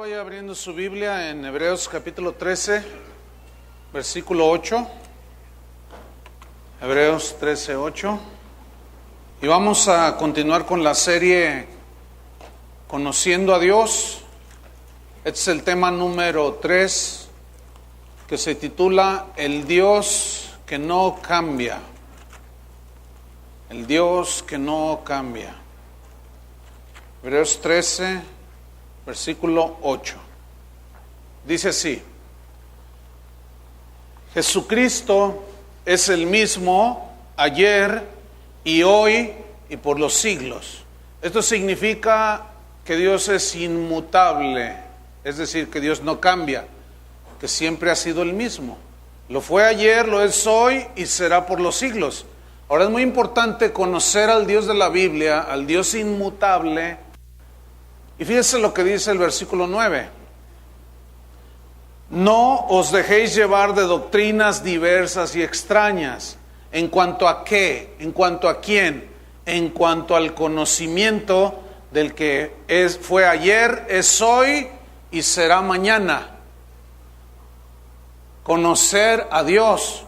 Vaya abriendo su Biblia en Hebreos capítulo 13, versículo 8. Hebreos 13, 8. Y vamos a continuar con la serie Conociendo a Dios. Este es el tema número 3, que se titula El Dios que no cambia. El Dios que no cambia. Hebreos 13, versículo 8. Dice así: Jesucristo es el mismo ayer y hoy y por los siglos. Esto significa que Dios es inmutable, es decir, que Dios no cambia, que siempre ha sido el mismo. Lo fue ayer, lo es hoy y será por los siglos. Ahora es muy importante conocer al Dios de la Biblia, al Dios inmutable. Y fíjense lo que dice el versículo 9. No os dejéis llevar de doctrinas diversas y extrañas. ¿En cuanto a qué? ¿En cuanto a quién? En cuanto al conocimiento del que fue ayer, es hoy y será mañana. Conocer a Dios.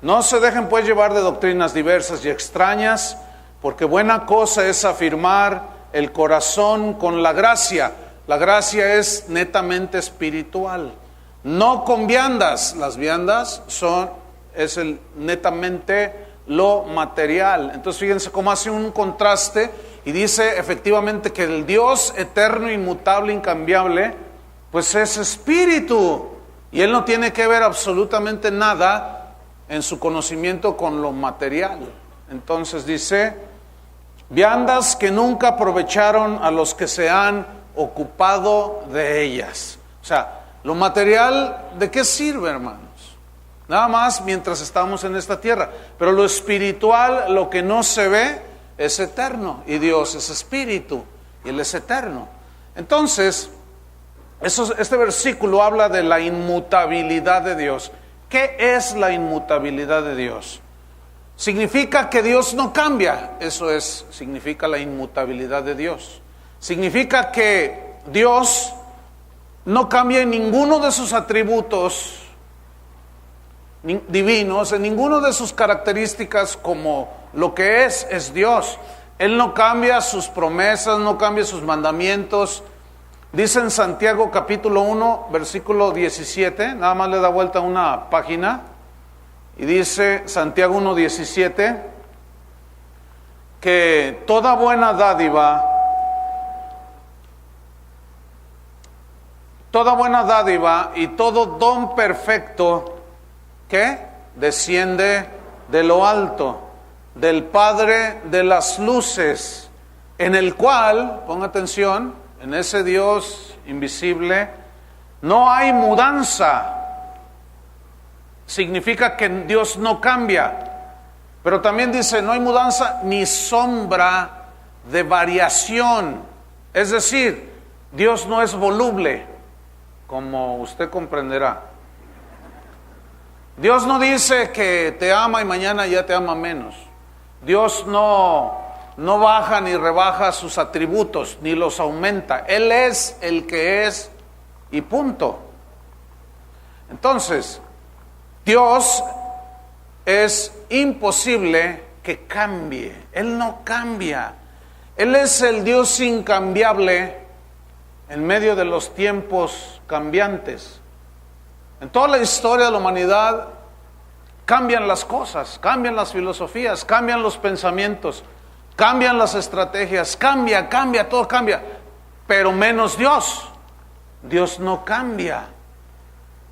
No se dejen pues llevar de doctrinas diversas y extrañas, porque buena cosa es afirmar el corazón con la gracia. La gracia es netamente espiritual, no con viandas. Las viandas es netamente lo material. Entonces fíjense cómo hace un contraste y dice efectivamente que el Dios eterno, inmutable, incambiable, pues es espíritu, y Él no tiene que ver absolutamente nada en su conocimiento con lo material. Entonces dice: viandas que nunca aprovecharon a los que se han ocupado de ellas. O sea, lo material, ¿de qué sirve, hermanos? Nada más mientras estamos en esta tierra. Pero lo espiritual, lo que no se ve, es eterno. Y Dios es espíritu, y Él es eterno. Entonces, este versículo habla de la inmutabilidad de Dios. ¿Qué es la inmutabilidad de Dios? Significa que Dios no cambia. Eso significa la inmutabilidad de Dios. Significa que Dios no cambia en ninguno de sus atributos divinos, en ninguno de sus características, como lo que es Dios. Él no cambia sus promesas, no cambia sus mandamientos. Dice en Santiago capítulo 1, versículo 17, nada más le da vuelta una página. Y dice Santiago 1:17 que toda buena dádiva y todo don perfecto, ¿qué? Desciende de lo alto, del Padre de las luces, en el cual, ponga atención, en ese Dios invisible no hay mudanza. Significa que Dios no cambia, pero también dice no hay mudanza ni sombra de variación. Es decir, Dios no es voluble, como usted comprenderá. Dios no dice que te ama y mañana ya te ama menos. Dios no baja ni rebaja sus atributos, ni los aumenta. Él es el que es y punto. Entonces, Dios es imposible que cambie. Él no cambia. Él es el Dios incambiable en medio de los tiempos cambiantes. En toda la historia de la humanidad cambian las cosas, cambian las filosofías, cambian los pensamientos, cambian las estrategias, cambia, todo cambia, pero menos Dios. Dios no cambia.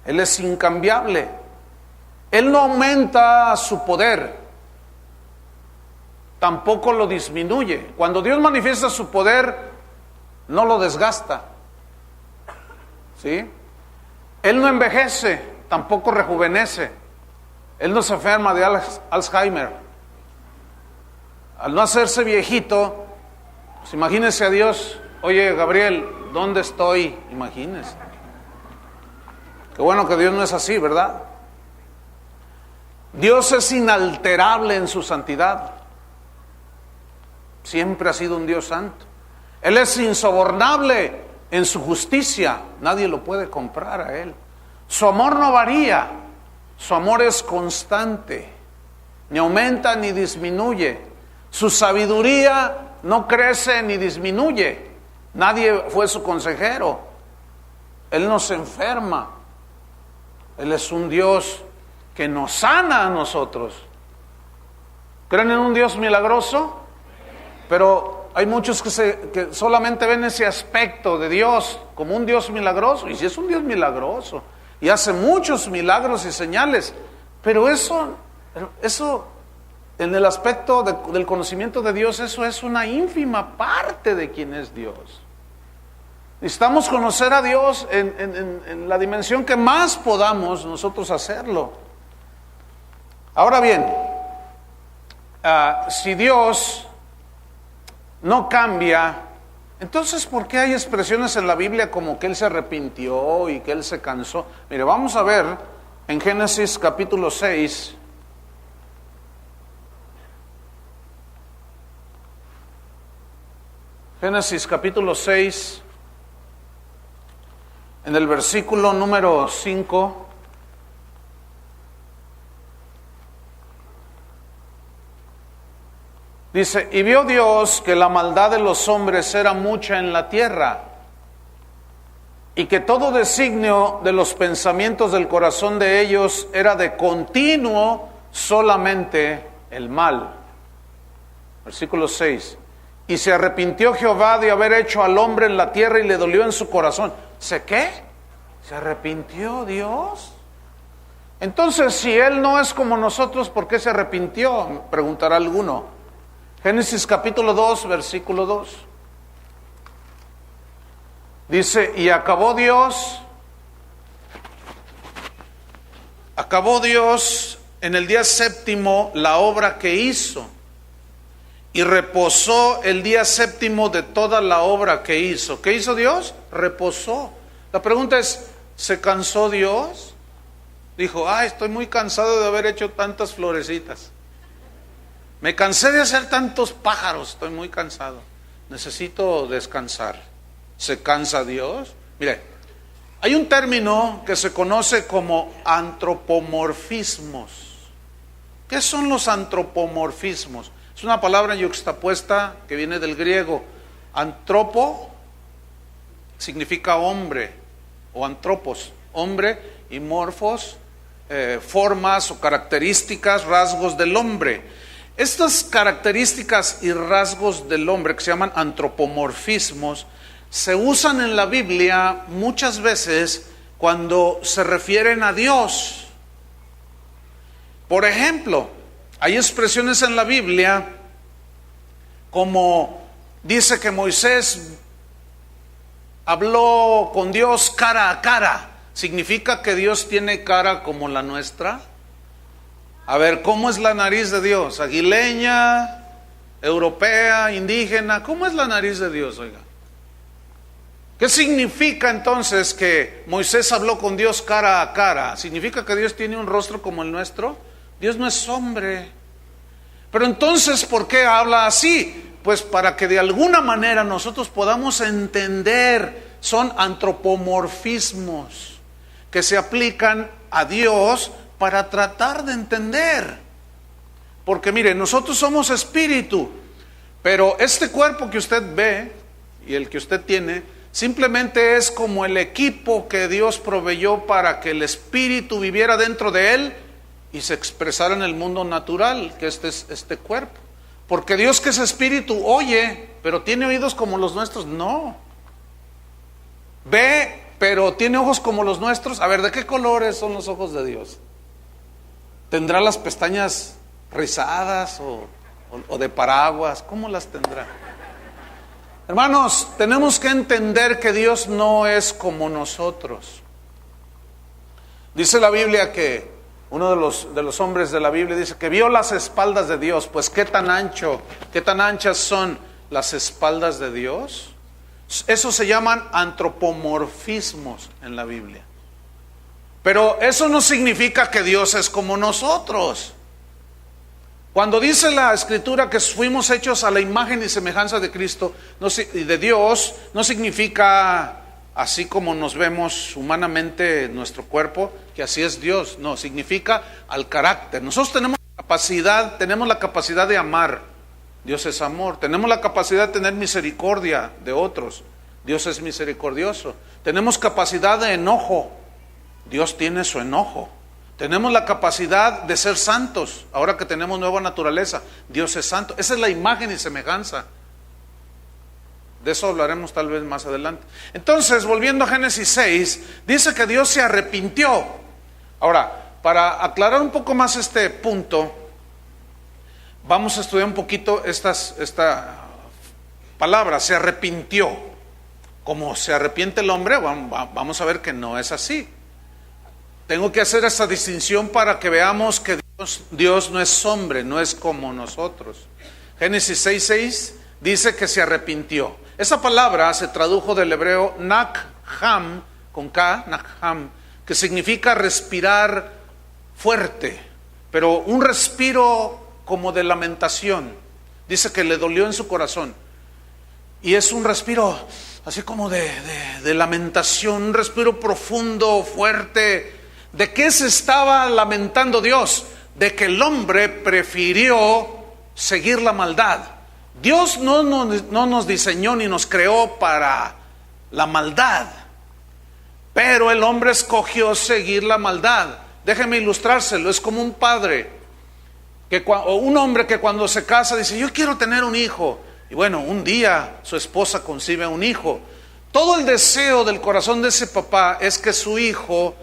Él es incambiable. Él no aumenta su poder, tampoco lo disminuye. Cuando Dios manifiesta su poder, no lo desgasta, ¿sí? Él no envejece, tampoco rejuvenece. Él no se enferma de Alzheimer. Al no hacerse viejito, pues imagínese a Dios: oye, Gabriel, ¿dónde estoy? Imagínese. Qué bueno que Dios no es así, ¿verdad? Dios es inalterable en su santidad. Siempre ha sido un Dios santo. Él es insobornable En su justicia nadie lo puede comprar a Él. Su amor no varía, su amor es constante, ni aumenta ni disminuye. Su sabiduría no crece ni disminuye. Nadie fue su consejero. Él no se enferma. Él es un Dios que nos sana a nosotros. ¿Creen en un Dios milagroso? Pero hay muchos que solamente ven ese aspecto de Dios como un Dios milagroso. Y si es un Dios milagroso y hace muchos milagros y señales, pero eso en el aspecto del conocimiento de Dios, eso es una ínfima parte de quién es Dios. Necesitamos conocer a Dios en la dimensión que más podamos nosotros hacerlo. Ahora bien, si Dios no cambia, entonces ¿por qué hay expresiones en la Biblia como que Él se arrepintió y que Él se cansó? Mire, vamos a ver en Génesis capítulo 6. Génesis capítulo 6, en el versículo número 5. Dice, y vio Dios que la maldad de los hombres era mucha en la tierra, y que todo designio de los pensamientos del corazón de ellos era de continuo solamente el mal. Versículo 6. Y se arrepintió Jehová de haber hecho al hombre en la tierra y le dolió en su corazón. ¿Se qué? ¿Se arrepintió Dios? Entonces, si Él no es como nosotros, ¿por qué se arrepintió? Preguntará alguno. Génesis capítulo 2, versículo 2. Dice, y acabó Dios en el día séptimo la obra que hizo, y reposó el día séptimo de toda la obra que hizo. ¿Qué hizo Dios? Reposó. La pregunta es, ¿se cansó Dios? Dijo, estoy muy cansado de haber hecho tantas florecitas. Me cansé de hacer tantos pájaros, estoy muy cansado. Necesito descansar. ¿Se cansa Dios? Mire, hay un término que se conoce como antropomorfismos. ¿Qué son los antropomorfismos? Es una palabra yuxtapuesta que viene del griego. Antropo significa hombre, o antropos, hombre, y morfos, formas o características, rasgos del hombre. Estas características y rasgos del hombre, que se llaman antropomorfismos, se usan en la Biblia muchas veces cuando se refieren a Dios. Por ejemplo, hay expresiones en la Biblia como dice que Moisés habló con Dios cara a cara. ¿Significa que Dios tiene cara como la nuestra? A ver, ¿cómo es la nariz de Dios? ¿Aguileña, europea, indígena? ¿Cómo es la nariz de Dios, oiga? ¿Qué significa entonces que Moisés habló con Dios cara a cara? ¿Significa que Dios tiene un rostro como el nuestro? Dios no es hombre. Pero entonces, ¿por qué habla así? Pues para que de alguna manera nosotros podamos entender. Son antropomorfismos que se aplican a Dios para tratar de entender. Porque mire, nosotros somos espíritu, pero este cuerpo que usted ve y el que usted tiene simplemente es como el equipo que Dios proveyó para que el espíritu viviera dentro de él y se expresara en el mundo natural, que este cuerpo. Porque Dios, que es espíritu, oye, pero tiene oídos como los nuestros. No. Ve, pero tiene ojos como los nuestros. A ver, ¿de qué colores son los ojos de Dios? ¿Tendrá las pestañas rizadas o de paraguas? ¿Cómo las tendrá? Hermanos, tenemos que entender que Dios no es como nosotros. Dice la Biblia que uno de los hombres de la Biblia dice que vio las espaldas de Dios. Pues qué tan anchas son las espaldas de Dios. Eso se llaman antropomorfismos en la Biblia. Pero eso no significa que Dios es como nosotros. Cuando dice la Escritura que fuimos hechos a la imagen y semejanza de Cristo y de Dios, no significa así como nos vemos humanamente en nuestro cuerpo, que así es Dios. No, significa al carácter. Nosotros tenemos la capacidad de amar. Dios es amor. Tenemos la capacidad de tener misericordia de otros. Dios es misericordioso. Tenemos capacidad de enojo. Dios tiene su enojo. Tenemos la capacidad de ser santos. Ahora que tenemos nueva naturaleza, Dios es santo. Esa es la imagen y semejanza. De eso hablaremos tal vez más adelante. Entonces, volviendo a Génesis 6, dice que Dios se arrepintió. Ahora, para aclarar un poco más este punto, vamos a estudiar un poquito esta palabra, se arrepintió. Como se arrepiente el hombre, vamos a ver que no es así. Tengo que hacer esta distinción para que veamos que Dios no es hombre, no es como nosotros. Génesis 6:6 dice que se arrepintió. Esa palabra se tradujo del hebreo nakham, con K, nakham, que significa respirar fuerte, pero un respiro como de lamentación. Dice que le dolió en su corazón. Y es un respiro así como de lamentación, un respiro profundo, fuerte. ¿De qué se estaba lamentando Dios? De que el hombre prefirió seguir la maldad. Dios no nos diseñó ni nos creó para la maldad, pero el hombre escogió seguir la maldad. Déjeme ilustrárselo. Es como un padre o un hombre que cuando se casa dice: yo quiero tener un hijo. Y bueno, un día su esposa concibe un hijo. Todo el deseo del corazón de ese papá es que su hijo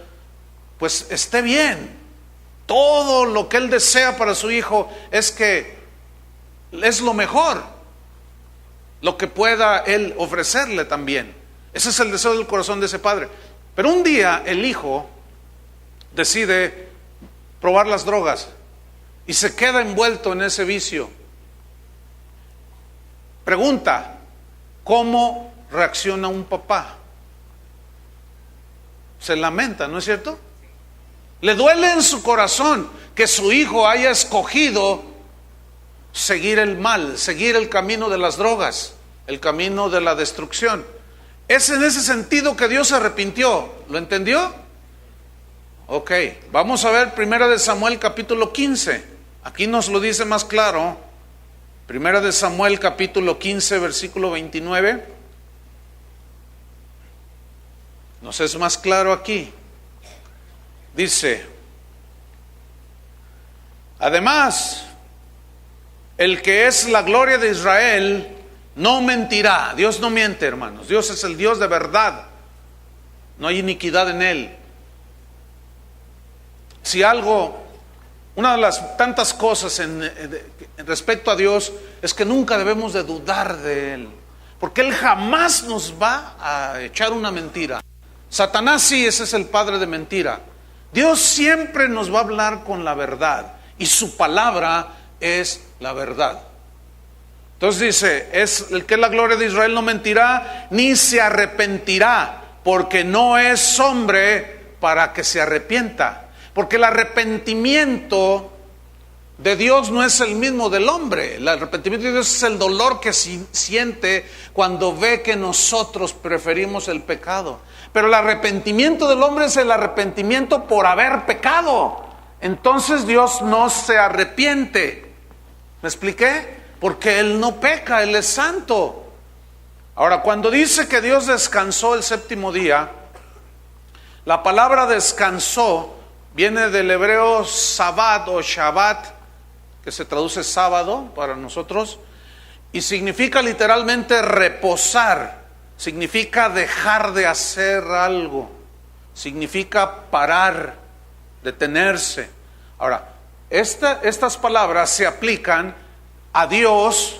pues esté bien. Todo lo que él desea para su hijo es que es lo mejor, lo que pueda él ofrecerle también. Ese es el deseo del corazón de ese padre. Pero un día el hijo decide probar las drogas y se queda envuelto en ese vicio. Pregunta: ¿cómo reacciona un papá? Se lamenta, ¿no es cierto? Le duele en su corazón que su hijo haya escogido seguir el mal, seguir el camino de las drogas, el camino de la destrucción. Es en ese sentido que Dios se arrepintió. ¿Lo entendió? Ok, vamos a ver 1 Samuel capítulo 15. Aquí nos lo dice más claro. 1 Samuel capítulo 15 versículo 29. Nos es más claro aquí. Dice: además, el que es la gloria de Israel no mentirá. Dios no miente, hermanos. Dios es el Dios de verdad. No hay iniquidad en él. Si algo, una de las tantas cosas en respecto a Dios es que nunca debemos de dudar de él, porque él jamás nos va a echar una mentira. Satanás sí, ese es el padre de mentira. Dios siempre nos va a hablar con la verdad y su palabra es la verdad. Entonces dice: es el que es la gloria de Israel no mentirá ni se arrepentirá, porque no es hombre para que se arrepienta. Porque el arrepentimiento de Dios no es el mismo del hombre. El arrepentimiento de Dios es el dolor que siente cuando ve que nosotros preferimos el pecado. Pero el arrepentimiento del hombre es el arrepentimiento por haber pecado. Entonces Dios no se arrepiente. ¿Me expliqué? Porque Él no peca, Él es santo. Ahora, cuando dice que Dios descansó el séptimo día, la palabra descansó viene del hebreo sabat o shabbat, que se traduce sábado para nosotros, y significa literalmente reposar, significa dejar de hacer algo, significa parar, detenerse. Ahora, estas palabras se aplican a Dios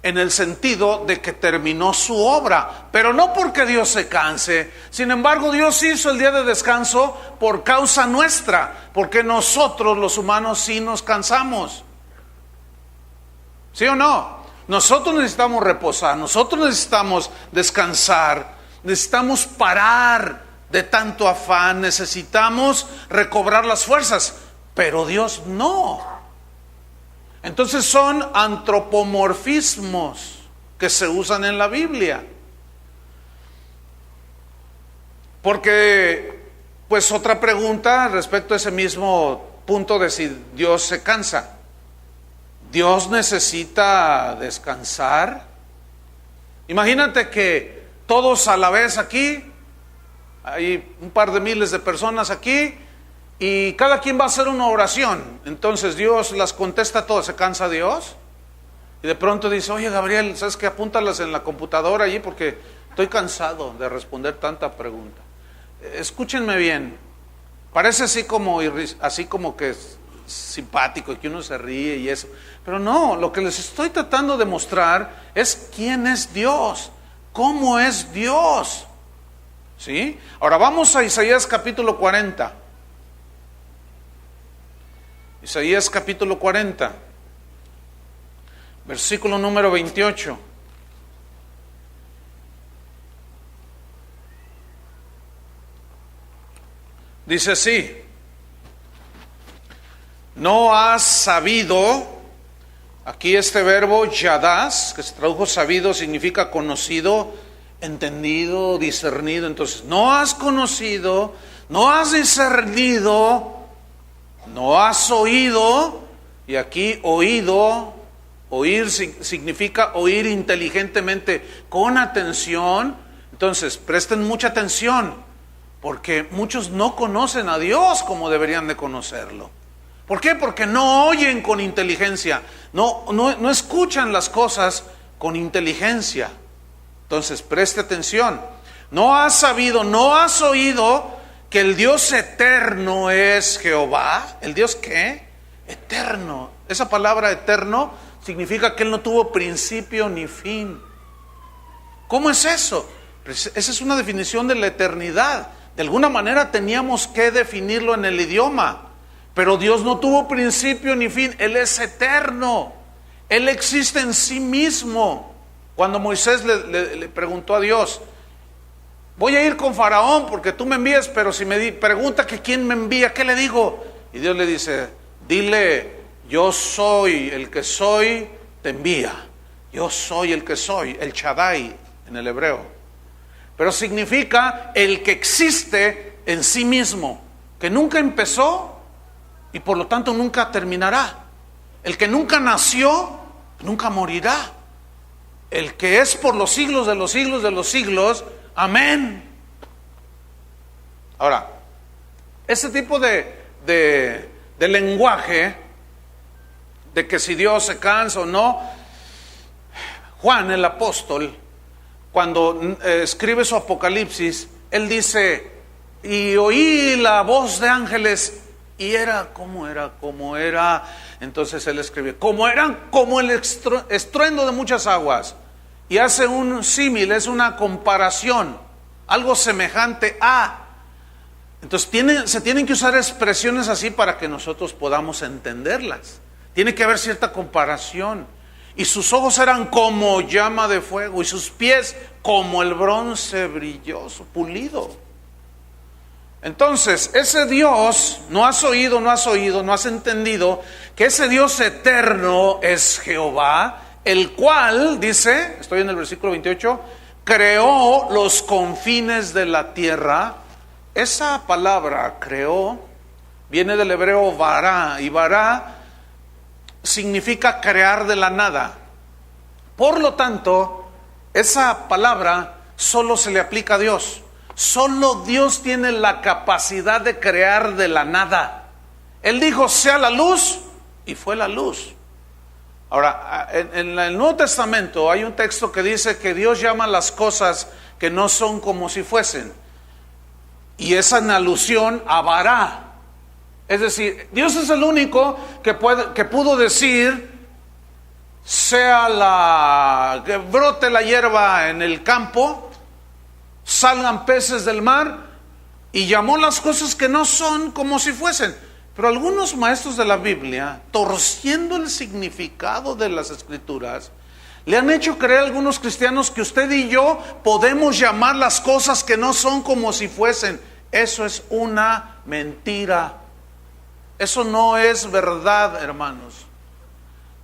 en el sentido de que terminó su obra, pero no porque Dios se canse. Sin embargo, Dios hizo el día de descanso por causa nuestra, porque nosotros los humanos sí nos cansamos. ¿Sí o no? Nosotros necesitamos reposar, nosotros necesitamos descansar, necesitamos parar de tanto afán, necesitamos recobrar las fuerzas, pero Dios no. Entonces son antropomorfismos que se usan en la Biblia. Porque, pues otra pregunta respecto a ese mismo punto de si Dios se cansa. ¿Dios necesita descansar? Imagínate que todos a la vez aquí, hay un par de miles de personas aquí, y cada quien va a hacer una oración. Entonces Dios las contesta todas. ¿Se cansa Dios? Y de pronto dice, oye Gabriel, ¿sabes qué? Apúntalas en la computadora allí porque estoy cansado de responder tanta pregunta. Escúchenme bien, parece así como que es simpático y que uno se ríe y eso, pero no, lo que les estoy tratando de mostrar es quién es Dios, cómo es Dios, ¿sí? Ahora vamos a Isaías capítulo 40. Isaías capítulo 40, versículo número 28. Dice así: no has sabido, aquí este verbo yadás, que se tradujo sabido, significa conocido, entendido, discernido. Entonces, no has conocido, no has discernido, no has oído, y aquí oír significa oír inteligentemente, con atención. Entonces, presten mucha atención, porque muchos no conocen a Dios como deberían de conocerlo. ¿Por qué? Porque no oyen con inteligencia, no escuchan las cosas con inteligencia. Entonces, preste atención. No has sabido, no has oído que el Dios eterno es Jehová. ¿El Dios qué? Eterno. Esa palabra eterno significa que Él no tuvo principio ni fin. ¿Cómo es eso? Esa es una definición de la eternidad. De alguna manera teníamos que definirlo en el idioma. Pero Dios no tuvo principio ni fin. Él es eterno. Él existe en sí mismo. Cuando Moisés le preguntó a Dios, voy a ir con Faraón porque tú me envías, pero si me pregunta que quién me envía, ¿qué le digo? Y Dios le dice, dile, yo soy el que soy, te envía. Yo soy el que soy, el Shaddai en el hebreo. Pero significa el que existe en sí mismo, que nunca empezó y por lo tanto nunca terminará. El que nunca nació, nunca morirá. El que es por los siglos de los siglos de los siglos. Amén. Ahora, ese tipo de lenguaje, de que si Dios se cansa o no, Juan el apóstol, cuando escribe su Apocalipsis, él dice, y oí la voz de ángeles, y era como era, entonces él escribe, como el estruendo de muchas aguas, y hace un símil, es una comparación, algo semejante a. Entonces se tienen que usar expresiones así para que nosotros podamos entenderlas. Tiene que haber cierta comparación. Y sus ojos eran como llama de fuego, y sus pies como el bronce brilloso, pulido. Entonces, ese Dios, no has oído, no has entendido que ese Dios eterno es Jehová, el cual, dice, estoy en el versículo 28, creó los confines de la tierra. Esa palabra creó viene del hebreo vará, y vará significa crear de la nada. Por lo tanto, esa palabra solo se le aplica a Dios. Solo Dios tiene la capacidad de crear de la nada. Él dijo, sea la luz, y fue la luz. Ahora, en el Nuevo Testamento hay un texto que dice que Dios llama las cosas que no son como si fuesen. Y esa en alusión a vará. Es decir, Dios es el único que pudo decir, que brote la hierba en el campo, salgan peces del mar, y llamó las cosas que no son como si fuesen. Pero algunos maestros de la Biblia, torciendo el significado de las Escrituras, le han hecho creer a algunos cristianos que usted y yo podemos llamar las cosas que no son como si fuesen. Eso es una mentira. Eso no es verdad, hermanos.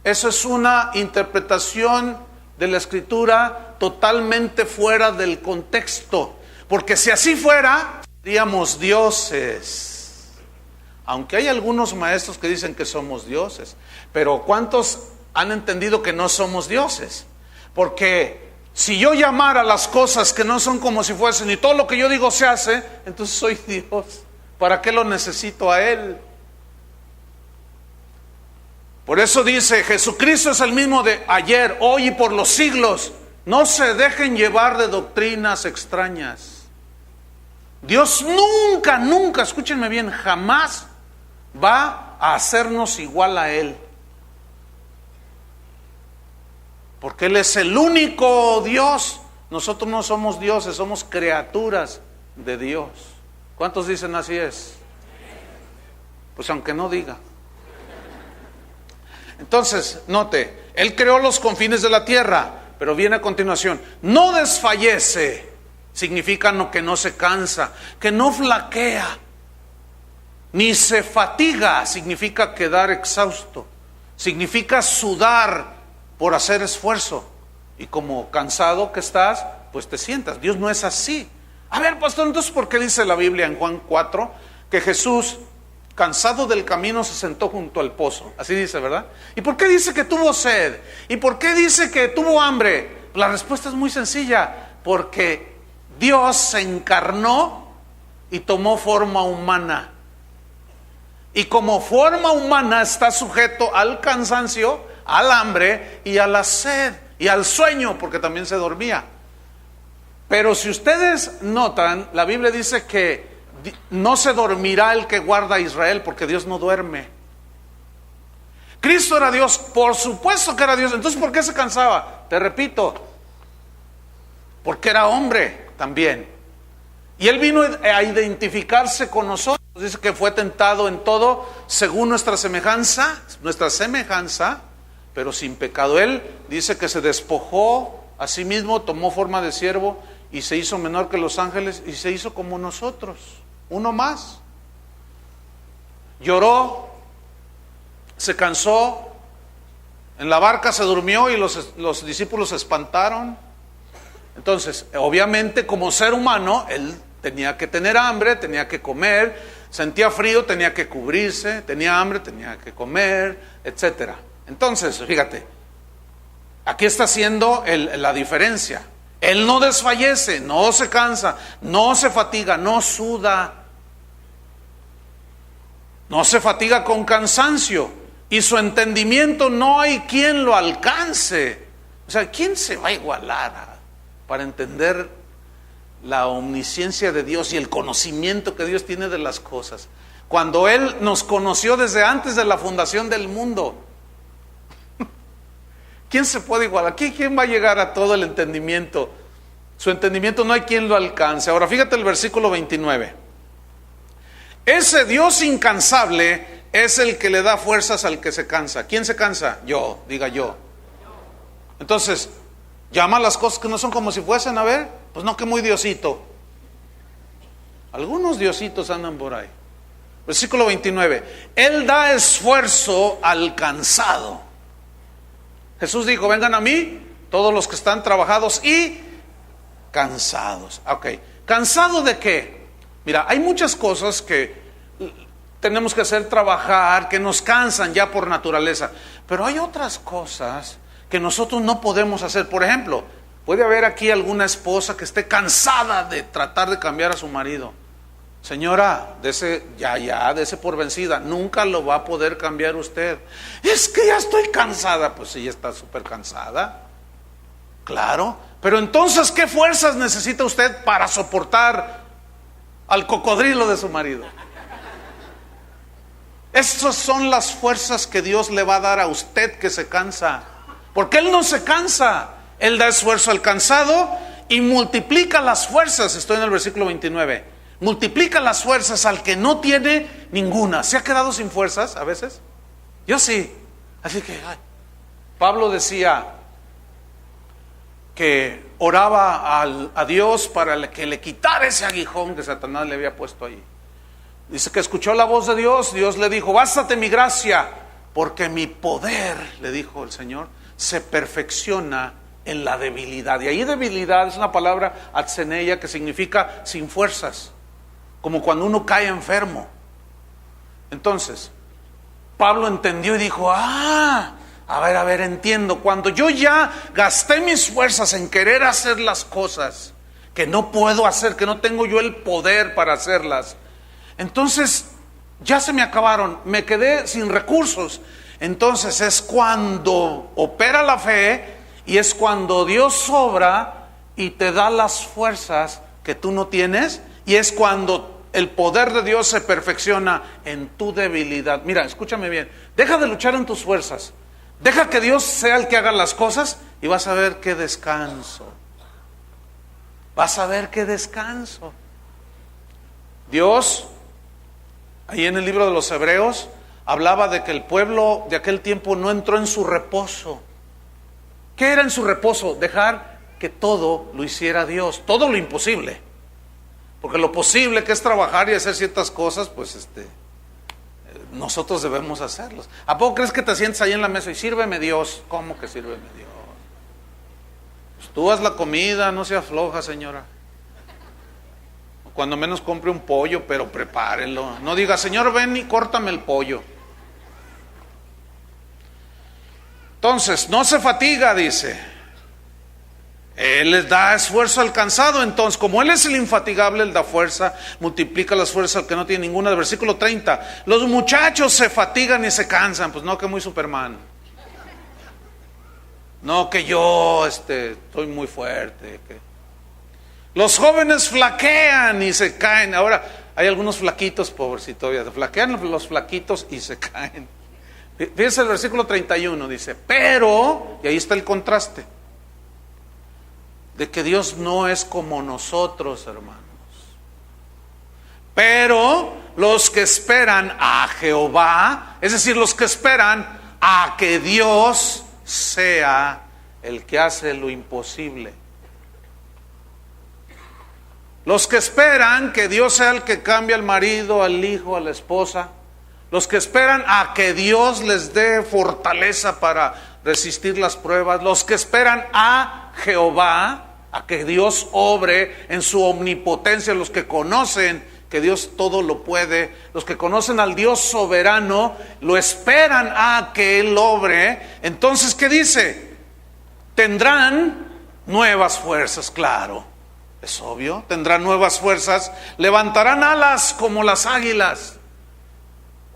Eso es una interpretación de la Escritura totalmente fuera del contexto. Porque si así fuera, seríamos dioses. Aunque hay algunos maestros que dicen que somos dioses, pero ¿cuántos han entendido que no somos dioses? Porque si yo llamara las cosas que no son como si fuesen y todo lo que yo digo se hace, entonces soy Dios. ¿Para qué lo necesito a Él? Por eso dice, Jesucristo es el mismo de ayer, hoy y por los siglos. No se dejen llevar de doctrinas extrañas. Dios nunca, nunca, escúchenme bien, jamás va a hacernos igual a Él. Porque Él es el único Dios. Nosotros no somos dioses, somos criaturas de Dios. ¿Cuántos dicen así es? Pues aunque no diga. Entonces, note, Él creó los confines de la tierra, pero viene a continuación. No desfallece, significa que no se cansa, que no flaquea, ni se fatiga, significa quedar exhausto, significa sudar por hacer esfuerzo. Y como cansado que estás, pues te sientas. Dios no es así. A ver, pastor, entonces ¿por qué dice la Biblia en Juan 4 que Jesús, cansado del camino, se sentó junto al pozo? Así dice, ¿verdad? ¿Y por qué dice que tuvo sed? ¿Y por qué dice que tuvo hambre? La respuesta es muy sencilla. Porque Dios se encarnó y tomó forma humana. Y como forma humana está sujeto al cansancio, al hambre y a la sed y al sueño, porque también se dormía. Pero si ustedes notan, la Biblia dice que no se dormirá el que guarda a Israel, porque Dios no duerme. Cristo era Dios, por supuesto que era Dios. Entonces, ¿por qué se cansaba? Te repito, porque era hombre también. Y Él vino a identificarse con nosotros. Dice que fue tentado en todo según nuestra semejanza, pero sin pecado. Él dice que se despojó a sí mismo, tomó forma de siervo y se hizo menor que los ángeles y se hizo como nosotros, uno más. Lloró, se cansó, en la barca se durmió y los discípulos se espantaron. Entonces, obviamente como ser humano, Él tenía que tener hambre, tenía que comer, sentía frío, tenía que cubrirse, tenía hambre, tenía que comer, etcétera. Entonces, fíjate, aquí está haciendo la diferencia. Él no desfallece, no se cansa, no se fatiga, no suda, no se fatiga con cansancio, y su entendimiento no hay quien lo alcance. O sea, ¿quién se va a igualar para entender la omnisciencia de Dios y el conocimiento que Dios tiene de las cosas? Cuando Él nos conoció desde antes de la fundación del mundo. ¿Quién se puede igualar? ¿Quién va a llegar a todo el entendimiento? Su entendimiento no hay quien lo alcance. Ahora fíjate el versículo 29. Ese Dios incansable es el que le da fuerzas al que se cansa. ¿Quién se cansa? Yo, diga yo. Entonces, llama las cosas que no son como si fuesen, a ver. Pues no, que muy diosito. Algunos diositos andan por ahí. Versículo 29. Él da esfuerzo al cansado. Jesús dijo, vengan a mí todos los que están trabajados y cansados. Ok, ¿cansado de qué? Mira, hay muchas cosas que tenemos que hacer trabajar, que nos cansan ya por naturaleza. Pero hay otras cosas que nosotros no podemos hacer. Por ejemplo, puede haber aquí alguna esposa que esté cansada de tratar de cambiar a su marido. Señora, dese por vencida, nunca lo va a poder cambiar usted. Es que ya estoy cansada. Pues sí, ya está súper cansada. Claro, pero entonces, ¿qué fuerzas necesita usted para soportar al cocodrilo de su marido? Esas son las fuerzas que Dios le va a dar a usted que se cansa. Porque Él no se cansa. Él da esfuerzo al cansado y multiplica las fuerzas. Estoy en el versículo 29. Multiplica las fuerzas al que no tiene ninguna. ¿Se ha quedado sin fuerzas a veces? Yo sí. Así que Pablo decía que oraba a Dios para que le quitara ese aguijón que Satanás le había puesto ahí. Dice que escuchó la voz de Dios. Dios le dijo, bástate mi gracia, porque mi poder, le dijo el Señor, se perfecciona en la debilidad. Y ahí debilidad es una palabra atseneia que significa sin fuerzas, como cuando uno cae enfermo. Entonces, Pablo entendió y dijo, a ver, entiendo. Cuando yo ya gasté mis fuerzas en querer hacer las cosas que no puedo hacer, que no tengo yo el poder para hacerlas, entonces ya se me acabaron, me quedé sin recursos. Entonces es cuando opera la fe y es cuando Dios obra y te da las fuerzas que tú no tienes, y es cuando el poder de Dios se perfecciona en tu debilidad. Mira, escúchame bien, deja de luchar en tus fuerzas, deja que Dios sea el que haga las cosas y vas a ver qué descanso. Vas a ver qué descanso. Dios, ahí en el libro de los Hebreos, hablaba de que el pueblo de aquel tiempo no entró en su reposo. ¿Qué era en su reposo? Dejar que todo lo hiciera Dios, todo lo imposible. Porque lo posible, que es trabajar y hacer ciertas cosas, pues nosotros debemos hacerlos. ¿A poco crees que te sientes ahí en la mesa y sírveme Dios? ¿Cómo que sírveme Dios? Pues tú haz la comida, no se afloja, señora. Cuando menos compre un pollo, pero prepárelo. No diga, Señor, ven y córtame el pollo. Entonces, no se fatiga, dice. Él les da esfuerzo al cansado. Entonces, como Él es el infatigable, Él da fuerza, multiplica las fuerzas al que no tiene ninguna. Del versículo 30, los muchachos se fatigan y se cansan. Pues no, que muy Superman. No, que yo estoy muy fuerte. Los jóvenes flaquean y se caen. Ahora, hay algunos flaquitos, pobrecitos, flaquean los flaquitos y se caen. Fíjense el versículo 31, dice, pero, y ahí está el contraste, de que Dios no es como nosotros, hermanos. Pero los que esperan a Jehová, es decir, los que esperan a que Dios sea el que hace lo imposible. Los que esperan que Dios sea el que cambie al marido, al hijo, a la esposa. Los que esperan a que Dios les dé fortaleza para resistir las pruebas. Los que esperan a Jehová, a que Dios obre en su omnipotencia. Los que conocen que Dios todo lo puede. Los que conocen al Dios soberano, lo esperan a que Él obre. Entonces, ¿qué dice? Tendrán nuevas fuerzas, claro. Es obvio, tendrán nuevas fuerzas, levantarán alas como las águilas.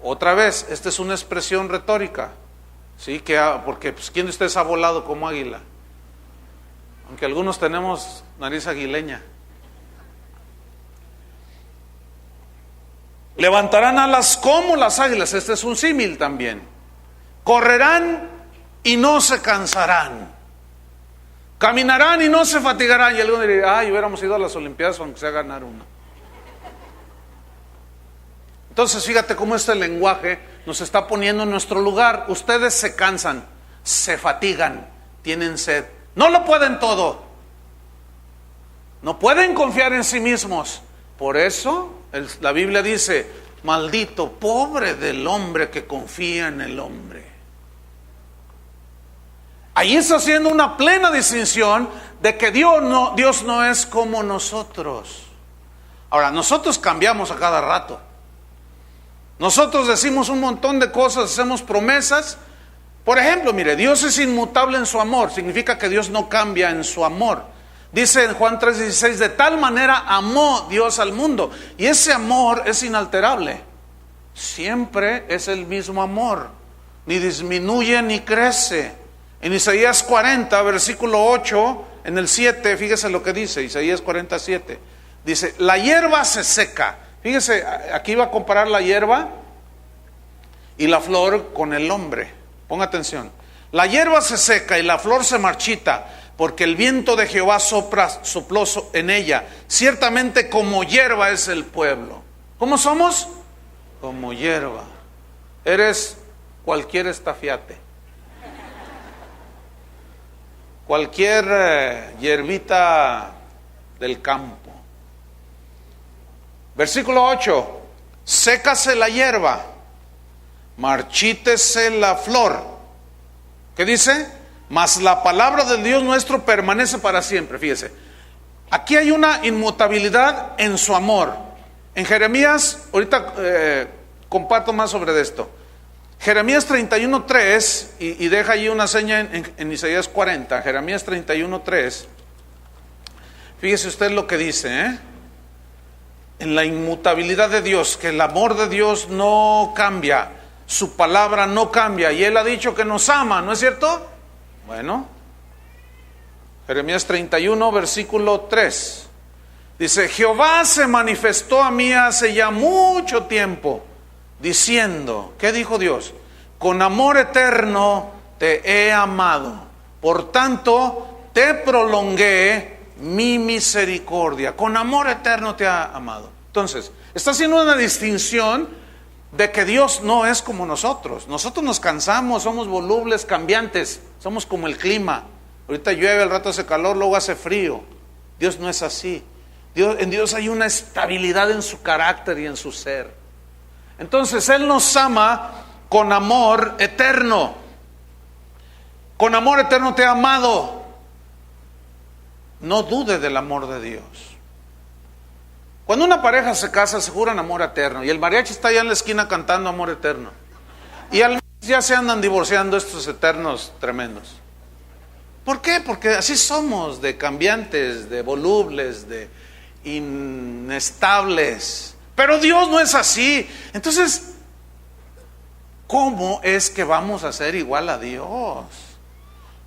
Otra vez, esta es una expresión retórica, ¿sí? Porque ¿quién de ustedes ha volado como águila? Aunque algunos tenemos nariz aguileña. Levantarán alas como las águilas, este es un símil también. Correrán y no se cansarán. Caminarán y no se fatigarán. Y alguno diría, hubiéramos ido a las Olimpiadas aunque sea ganar una. Entonces fíjate cómo este lenguaje nos está poniendo en nuestro lugar. Ustedes se cansan, se fatigan, tienen sed, no lo pueden todo, no pueden confiar en sí mismos. Por eso la Biblia dice, maldito, pobre del hombre que confía en el hombre. Ahí está haciendo una plena distinción de que Dios no es como nosotros. Ahora, nosotros cambiamos a cada rato. Nosotros decimos un montón de cosas, hacemos promesas. Por ejemplo, mire, Dios es inmutable en su amor. Significa que Dios no cambia en su amor. Dice en Juan 3:16, de tal manera amó Dios al mundo. Y ese amor es inalterable. Siempre es el mismo amor. Ni disminuye ni crece. En Isaías 40, versículo 8, en el 7, fíjese lo que dice, Isaías 47. Dice, la hierba se seca. Fíjese, aquí va a comparar la hierba y la flor con el hombre. Ponga atención. La hierba se seca y la flor se marchita, porque el viento de Jehová sopló en ella. Ciertamente como hierba es el pueblo. ¿Cómo somos? Como hierba. Eres cualquier estafiate. Cualquier hierbita del campo. Versículo 8. Sécase la hierba, marchítese la flor. ¿Qué dice? mas la palabra del Dios nuestro permanece para siempre. Fíjese, aquí hay una inmutabilidad en su amor. En Jeremías, ahorita comparto más sobre esto. Jeremías 31:3, y deja ahí una seña en Isaías 40, Jeremías 31:3. Fíjese usted lo que dice, en la inmutabilidad de Dios, que el amor de Dios no cambia, su palabra no cambia, y Él ha dicho que nos ama, ¿no es cierto? Bueno, Jeremías 31, versículo 3, dice: Jehová se manifestó a mí hace ya mucho tiempo, diciendo, ¿qué dijo Dios? Con amor eterno te he amado, por tanto te prolongué mi misericordia. Con amor eterno te ha amado. Entonces, está haciendo una distinción de que Dios no es como nosotros. Nosotros nos cansamos, somos volubles, cambiantes, somos como el clima. Ahorita llueve, al rato hace calor, luego hace frío. Dios no es así. En Dios hay una estabilidad en su carácter y en su ser. Entonces Él nos ama con amor eterno. Con amor eterno te ha amado. No dude del amor de Dios. Cuando una pareja se casa, se juran amor eterno, y el mariachi está allá en la esquina cantando amor eterno, y al mes ya se andan divorciando estos eternos tremendos. ¿Por qué? Porque así somos, de cambiantes, de volubles, de inestables. Pero Dios no es así. Entonces, ¿cómo es que vamos a ser igual a Dios?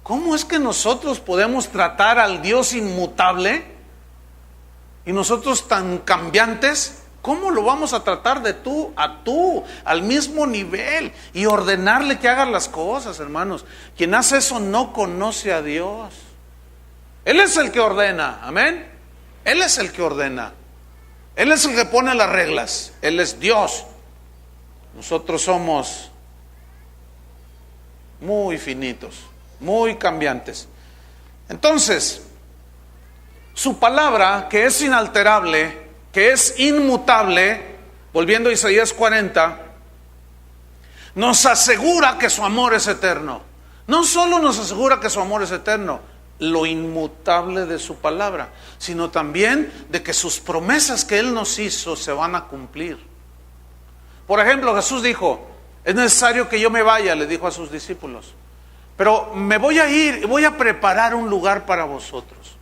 ¿Cómo es que nosotros podemos tratar al Dios inmutable y nosotros tan cambiantes? ¿Cómo lo vamos a tratar de tú a tú, al mismo nivel, y ordenarle que haga las cosas, hermanos? Quien hace eso no conoce a Dios. Él es el que ordena, amén. Él es el que ordena. Él es el que pone las reglas. Él es Dios. Nosotros somos muy finitos, muy cambiantes. Entonces, su palabra, que es inalterable, que es inmutable, volviendo a Isaías 40, nos asegura que su amor es eterno. No solo nos asegura que su amor es eterno, lo inmutable de su palabra, sino también de que sus promesas que Él nos hizo se van a cumplir. Por ejemplo, Jesús dijo: es necesario que yo me vaya, le dijo a sus discípulos, pero me voy a ir y voy a preparar un lugar para vosotros,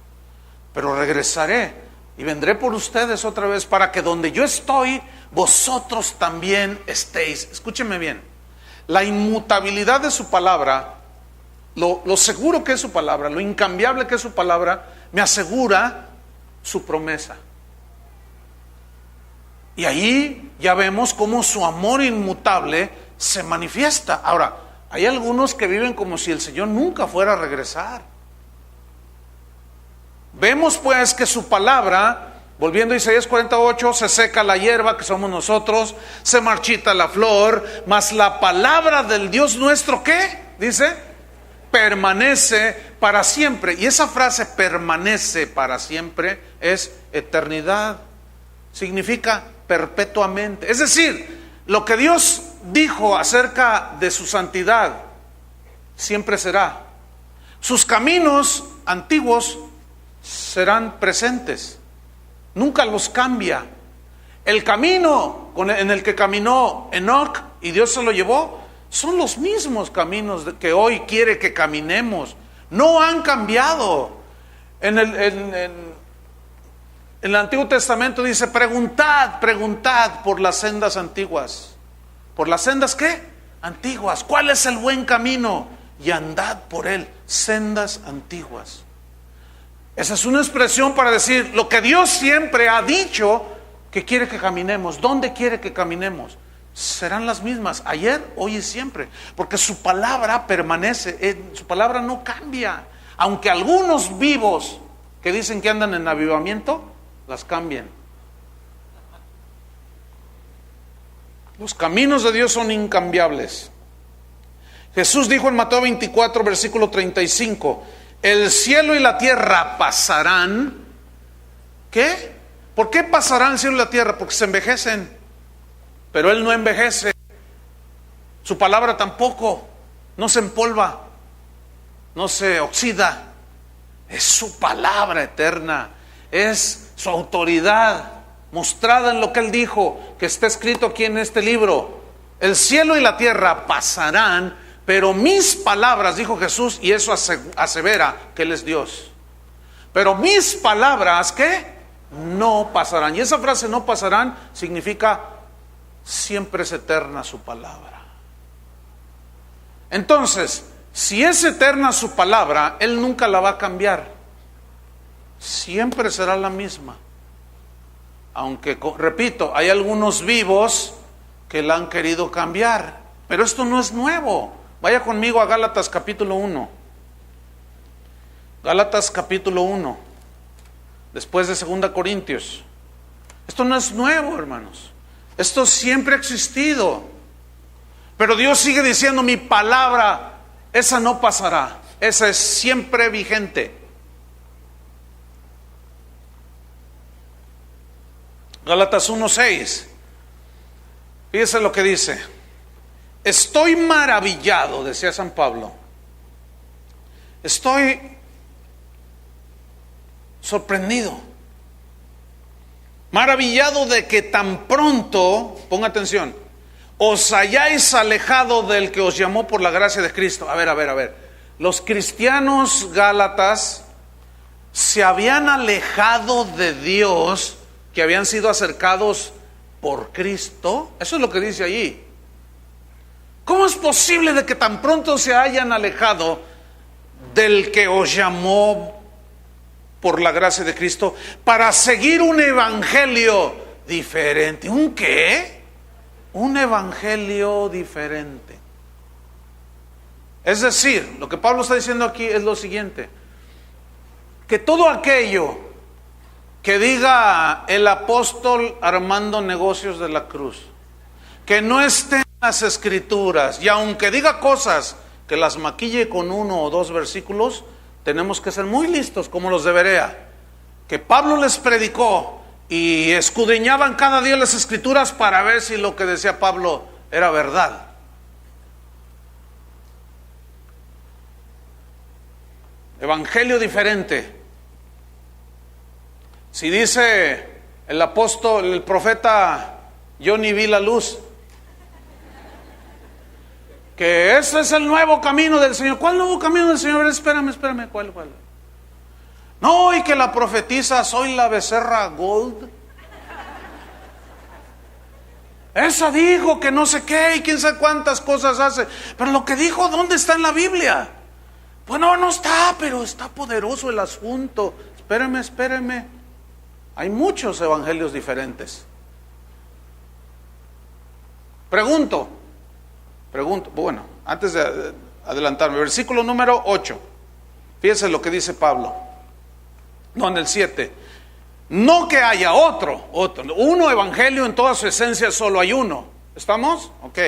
pero regresaré y vendré por ustedes otra vez, para que donde yo estoy, vosotros también estéis. Escúchenme bien, la inmutabilidad de su palabra, lo seguro que es su palabra, lo incambiable que es su palabra, me asegura su promesa. Y ahí ya vemos cómo su amor inmutable se manifiesta. Ahora, hay algunos que viven como si el Señor nunca fuera a regresar. Vemos pues que su palabra, volviendo a Isaías 48, se seca la hierba, que somos nosotros, se marchita la flor, mas la palabra del Dios nuestro, ¿qué? Dice, permanece para siempre. Y esa frase, permanece para siempre, es eternidad. Significa perpetuamente. Es decir, lo que Dios dijo acerca de su santidad siempre será. Sus caminos antiguos serán presentes, nunca los cambia. El camino en el que caminó Enoc y Dios se lo llevó son los mismos caminos que hoy quiere que caminemos. No han cambiado. En el Antiguo Testamento dice: preguntad por las sendas antiguas. ¿Por las sendas qué? Antiguas. ¿Cuál es el buen camino? Y andad por él. Sendas antiguas. Esa es una expresión para decir lo que Dios siempre ha dicho que quiere que caminemos. ¿Dónde quiere que caminemos? Serán las mismas, ayer, hoy y siempre, porque su palabra permanece, su palabra no cambia. Aunque algunos vivos que dicen que andan en avivamiento, las cambien. Los caminos de Dios son incambiables. Jesús dijo en Mateo 24, versículo 35, el cielo y la tierra pasarán. ¿Qué? ¿Por qué pasarán el cielo y la tierra? Porque se envejecen. Pero Él no envejece. Su palabra tampoco. No se empolva. no se oxida. Es su palabra eterna, es su autoridad mostrada en lo que Él dijo, que está escrito aquí en este libro. El cielo y la tierra pasarán, pero mis palabras, dijo Jesús, y eso asevera que Él es Dios. Pero mis palabras, ¿qué? No pasarán. Y esa frase no pasarán significa siempre es eterna su palabra. Entonces, si es eterna su palabra, Él nunca la va a cambiar. Siempre será la misma. Aunque, repito, hay algunos vivos que la han querido cambiar. Pero esto no es nuevo. Vaya conmigo a Gálatas capítulo 1. Gálatas capítulo 1. Después de 2 Corintios. Esto no es nuevo, hermanos. Esto siempre ha existido. Pero Dios sigue diciendo, mi palabra, esa no pasará. Esa es siempre vigente. Gálatas 1:6. Fíjese lo que dice. Estoy maravillado, decía San Pablo. Estoy sorprendido, maravillado de que tan pronto, ponga atención, os hayáis alejado del que os llamó por la gracia de Cristo. A ver. Los cristianos gálatas se habían alejado de Dios, que habían sido acercados por Cristo. Eso es lo que dice allí. ¿Cómo es posible de que tan pronto se hayan alejado del que os llamó por la gracia de Cristo para seguir un evangelio diferente? ¿Un qué? Un evangelio diferente. Es decir, lo que Pablo está diciendo aquí es lo siguiente: que todo aquello que diga el apóstol Armando Negocios de la Cruz, que no esté en las Escrituras, y aunque diga cosas que las maquille con 1 o 2 versículos, tenemos que ser muy listos como los de Berea, que Pablo les predicó y escudriñaban cada día las Escrituras para ver si lo que decía Pablo era verdad. Evangelio diferente. Si dice el apóstol, el profeta, yo ni vi la luz, que ese es el nuevo camino del Señor. ¿Cuál nuevo camino del Señor? Espérame, ¿cuál? No, y que la profetiza, soy la becerra Gold. Esa dijo que no sé qué y quién sabe cuántas cosas hace. Pero lo que dijo, ¿dónde está en la Biblia? Pues no está, pero está poderoso el asunto. Espérame. Hay muchos evangelios diferentes. Pregunto, bueno, antes de adelantarme, versículo número 8. Fíjense lo que dice Pablo. No, en el 7. No que haya otro. Uno evangelio en toda su esencia, solo hay uno. ¿Estamos? Ok.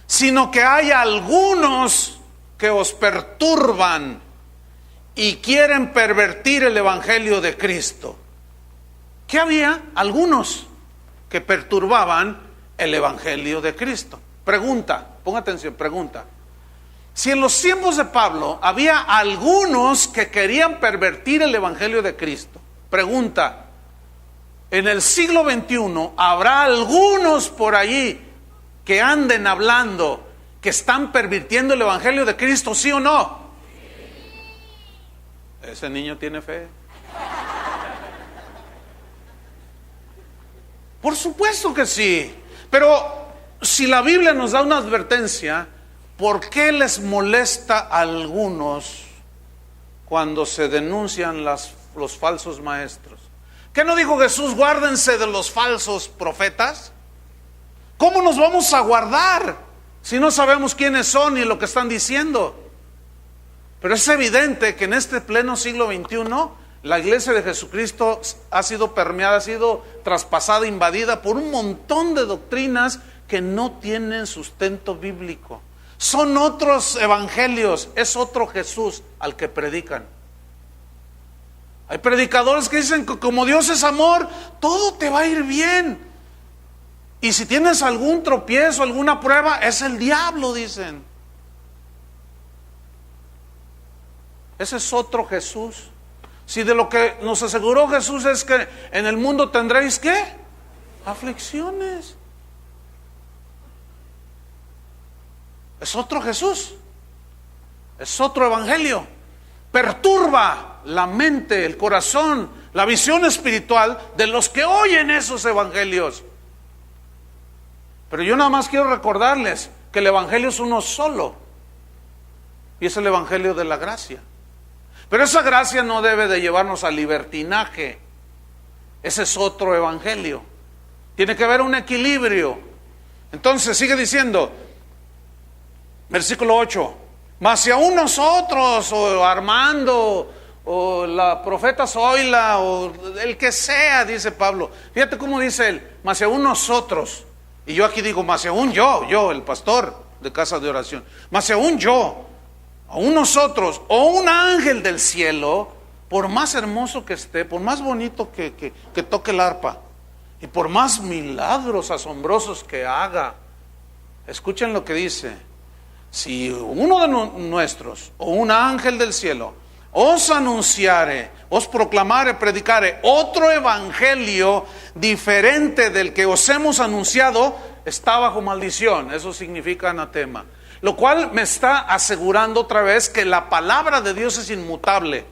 Sino que haya algunos que os perturban y quieren pervertir el evangelio de Cristo. ¿Qué había? Algunos que perturbaban el evangelio de Cristo. Pregunta, ponga atención, pregunta. Si en los tiempos de Pablo había algunos que querían pervertir el evangelio de Cristo, pregunta, en el siglo XXI habrá algunos por allí que anden hablando que están pervirtiendo el evangelio de Cristo, ¿sí o no? Ese niño tiene fe. Por supuesto que sí, pero si la Biblia nos da una advertencia, ¿por qué les molesta a algunos cuando se denuncian los falsos maestros? ¿Qué no dijo Jesús? Guárdense de los falsos profetas. ¿Cómo nos vamos a guardar si no sabemos quiénes son y lo que están diciendo? Pero es evidente que en este pleno siglo XXI la iglesia de Jesucristo ha sido permeada, ha sido traspasada, invadida por un montón de doctrinas que no tienen sustento bíblico. Son otros evangelios, es otro Jesús al que predican. Hay predicadores que dicen que como Dios es amor, todo te va a ir bien. Y si tienes algún tropiezo, alguna prueba, es el diablo, dicen. Ese es otro Jesús. Si de lo que nos aseguró Jesús es que en el mundo tendréis, ¿qué? Aflicciones. Es otro Jesús. Es otro evangelio. Perturba la mente, el corazón, la visión espiritual de los que oyen esos evangelios. Pero yo nada más quiero recordarles que el evangelio es uno solo. Y es el evangelio de la gracia. Pero esa gracia no debe de llevarnos al libertinaje. Ese es otro evangelio. Tiene que haber un equilibrio. Entonces sigue diciendo, versículo 8, mas si aún nosotros, o Armando, o la profeta Zoila, o el que sea, dice Pablo. Fíjate cómo dice él, mas si aún nosotros, y yo aquí digo, mas si aún yo, el pastor de casa de oración, mas si aún yo, aún nosotros, o un ángel del cielo, por más hermoso que esté, por más bonito que toque el arpa, y por más milagros asombrosos que haga, escuchen lo que dice, si uno de nuestros, o un ángel del cielo, os anunciare, os proclamare, predicare otro evangelio diferente del que os hemos anunciado, está bajo maldición. Eso significa anatema. Lo cual me está asegurando otra vez que la palabra de Dios es inmutable,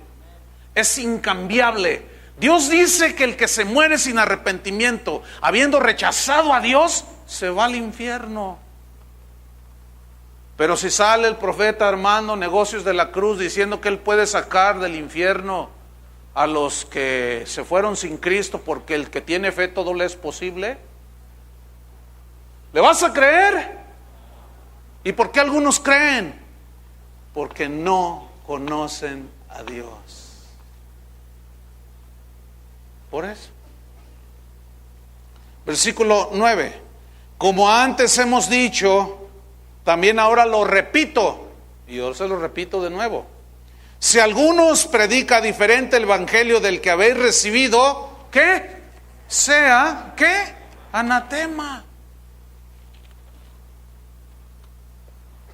es incambiable. Dios dice que el que se muere sin arrepentimiento, habiendo rechazado a Dios, se va al infierno. Pero si sale el profeta Armando Negocios de la Cruz diciendo que él puede sacar del infierno a los que se fueron sin Cristo, porque el que tiene fe todo le es posible, ¿le vas a creer? ¿Y por qué algunos creen? Porque no conocen a Dios. Por eso. Versículo 9. Como antes hemos dicho, también ahora lo repito, y yo se lo repito de nuevo. Si alguno os predica diferente el evangelio del que habéis recibido, ¿qué? Sea, ¿qué? Anatema.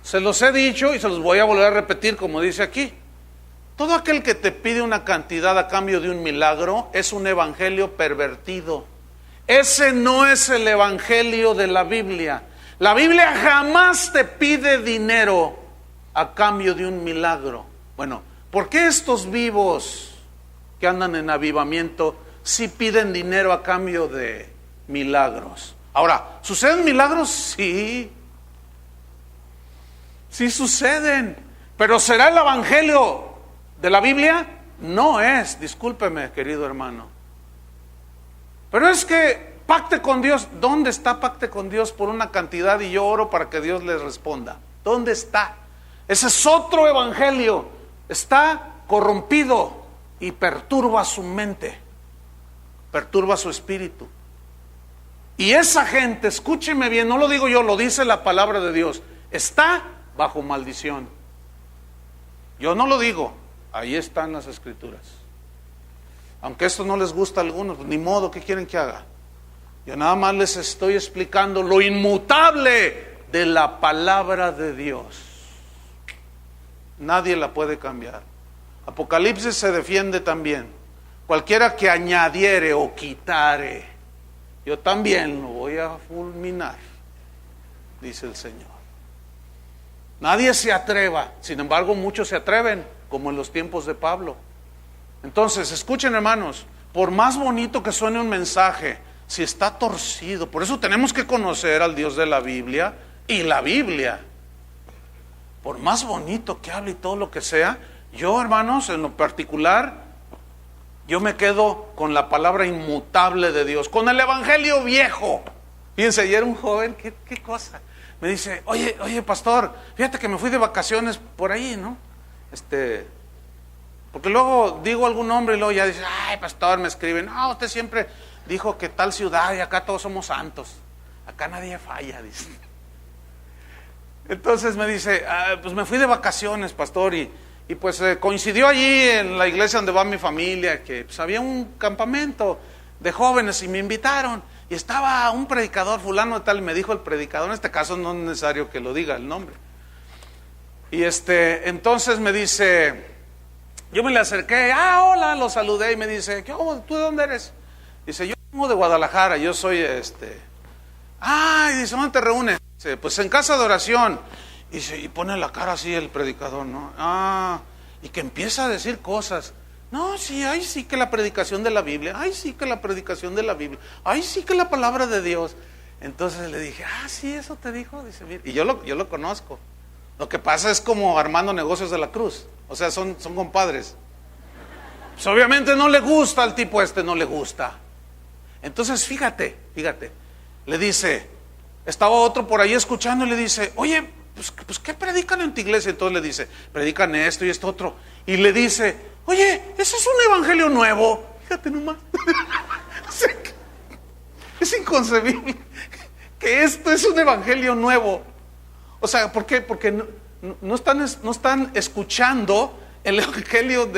Se los he dicho y se los voy a volver a repetir como dice aquí. Todo aquel que te pide una cantidad a cambio de un milagro es un evangelio pervertido. Ese no es el evangelio de la Biblia. La Biblia jamás te pide dinero a cambio de un milagro. Bueno, ¿por qué estos vivos que andan en avivamiento sí piden dinero a cambio de milagros? Ahora, ¿suceden milagros? Sí. Sí suceden. Pero ¿será el evangelio de la Biblia? No es, discúlpeme, querido hermano. Pero es que pacte con Dios. ¿Dónde está pacte con Dios por una cantidad y yo oro para que Dios les responda? ¿Dónde está? Ese es otro evangelio. Está corrompido y perturba su mente, perturba su espíritu. Y esa gente, escúcheme bien, no lo digo yo, lo dice la palabra de Dios, está bajo maldición. Yo no lo digo, ahí están las escrituras. Aunque esto no les gusta a algunos, pues ni modo, ¿qué quieren que haga? Yo nada más les estoy explicando lo inmutable de la palabra de Dios. Nadie la puede cambiar. Apocalipsis se defiende también. Cualquiera que añadiere o quitare, yo también lo voy a fulminar, dice el Señor. Nadie se atreva, sin embargo muchos se atreven, como en los tiempos de Pablo. Entonces, escuchen hermanos, por más bonito que suene un mensaje, si está torcido, por eso tenemos que conocer al Dios de la Biblia y la Biblia. Por más bonito que hable y todo lo que sea, yo hermanos, en lo particular, yo me quedo con la palabra inmutable de Dios, con el evangelio viejo. Fíjense, ayer un joven, qué cosa, me dice, oye pastor, fíjate que me fui de vacaciones por ahí, ¿no? Porque luego digo algún nombre y luego ya dice, ay pastor, me escriben, no, usted siempre dijo que tal ciudad y acá todos somos santos, acá nadie falla, dice. Entonces me dice, pues me fui de vacaciones, pastor, y pues coincidió allí en la iglesia donde va mi familia, que pues había un campamento de jóvenes y me invitaron, y estaba un predicador fulano de tal, y me dijo el predicador, en este caso no es necesario que lo diga el nombre, y entonces me dice, Yo me le acerqué, hola, lo saludé y me dice, ¿tú de dónde eres? Dice, yo vengo de Guadalajara, yo soy y dice, ¿dónde te reúnes? Dice, pues en casa de oración. Y pone la cara así el predicador, ¿no? Y que empieza a decir cosas. No, sí, ay, sí que la predicación de la Biblia, ay, sí que la predicación de la Biblia, ay, sí que la palabra de Dios. Entonces le dije, sí, eso te dijo. Dice, mira, y yo lo conozco. Lo que pasa es como Armando Negocios de la Cruz. O sea, son compadres. Pues obviamente no le gusta al tipo no le gusta. Entonces, fíjate, le dice, estaba otro por ahí escuchando y le dice, oye, pues ¿qué predican en tu iglesia? Entonces le dice, predican esto y esto otro. Y le dice, oye, ¿eso es un evangelio nuevo? Fíjate nomás. Es inconcebible que esto es un evangelio nuevo. O sea, ¿por qué? Porque no están escuchando el evangelio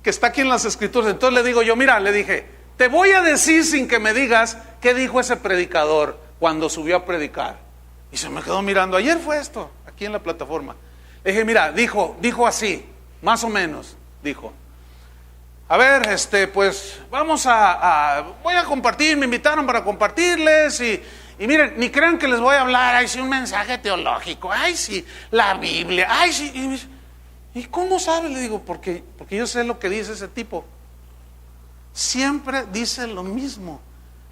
que está aquí en las escrituras. Entonces le digo yo, mira, le dije, te voy a decir sin que me digas qué dijo ese predicador cuando subió a predicar. Y se me quedó mirando. Ayer fue esto, aquí en la plataforma. Le dije, mira, dijo así, más o menos, dijo. A ver, pues vamos voy a compartir, me invitaron para compartirles y miren, ni crean que les voy a hablar, ay, sí, un mensaje teológico, ay, sí, la Biblia, ay, sí. ¿Y cómo sabe? Le digo, porque yo sé lo que dice ese tipo. Siempre dice lo mismo.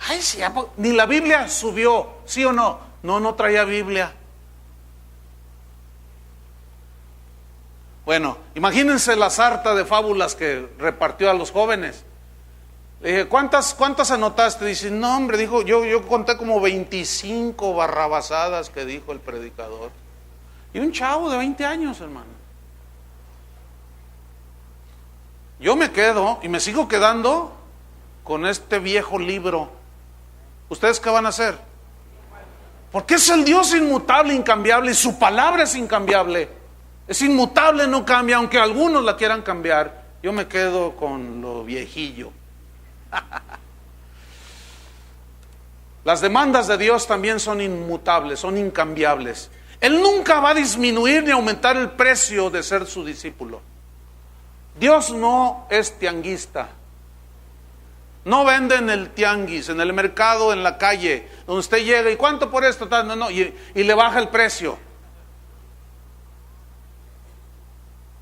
Ay, sí, ni la Biblia subió, ¿sí o no? No traía Biblia. Bueno, imagínense la sarta de fábulas que repartió a los jóvenes. Le dije, ¿cuántas anotaste? Dice, no, hombre, dijo, yo conté como 25 barrabasadas que dijo el predicador. Y un chavo de 20 años, hermano. Yo me quedo y me sigo quedando con este viejo libro. ¿Ustedes qué van a hacer? Porque es el Dios inmutable, incambiable, y su palabra es incambiable. Es inmutable, no cambia, aunque algunos la quieran cambiar. Yo me quedo con lo viejillo. Las demandas de Dios también son inmutables, son incambiables. Él nunca va a disminuir ni aumentar el precio de ser su discípulo. Dios no es tianguista. No vende en el tianguis, en el mercado, en la calle, donde usted llega y ¿cuánto por esto? No, y le baja el precio.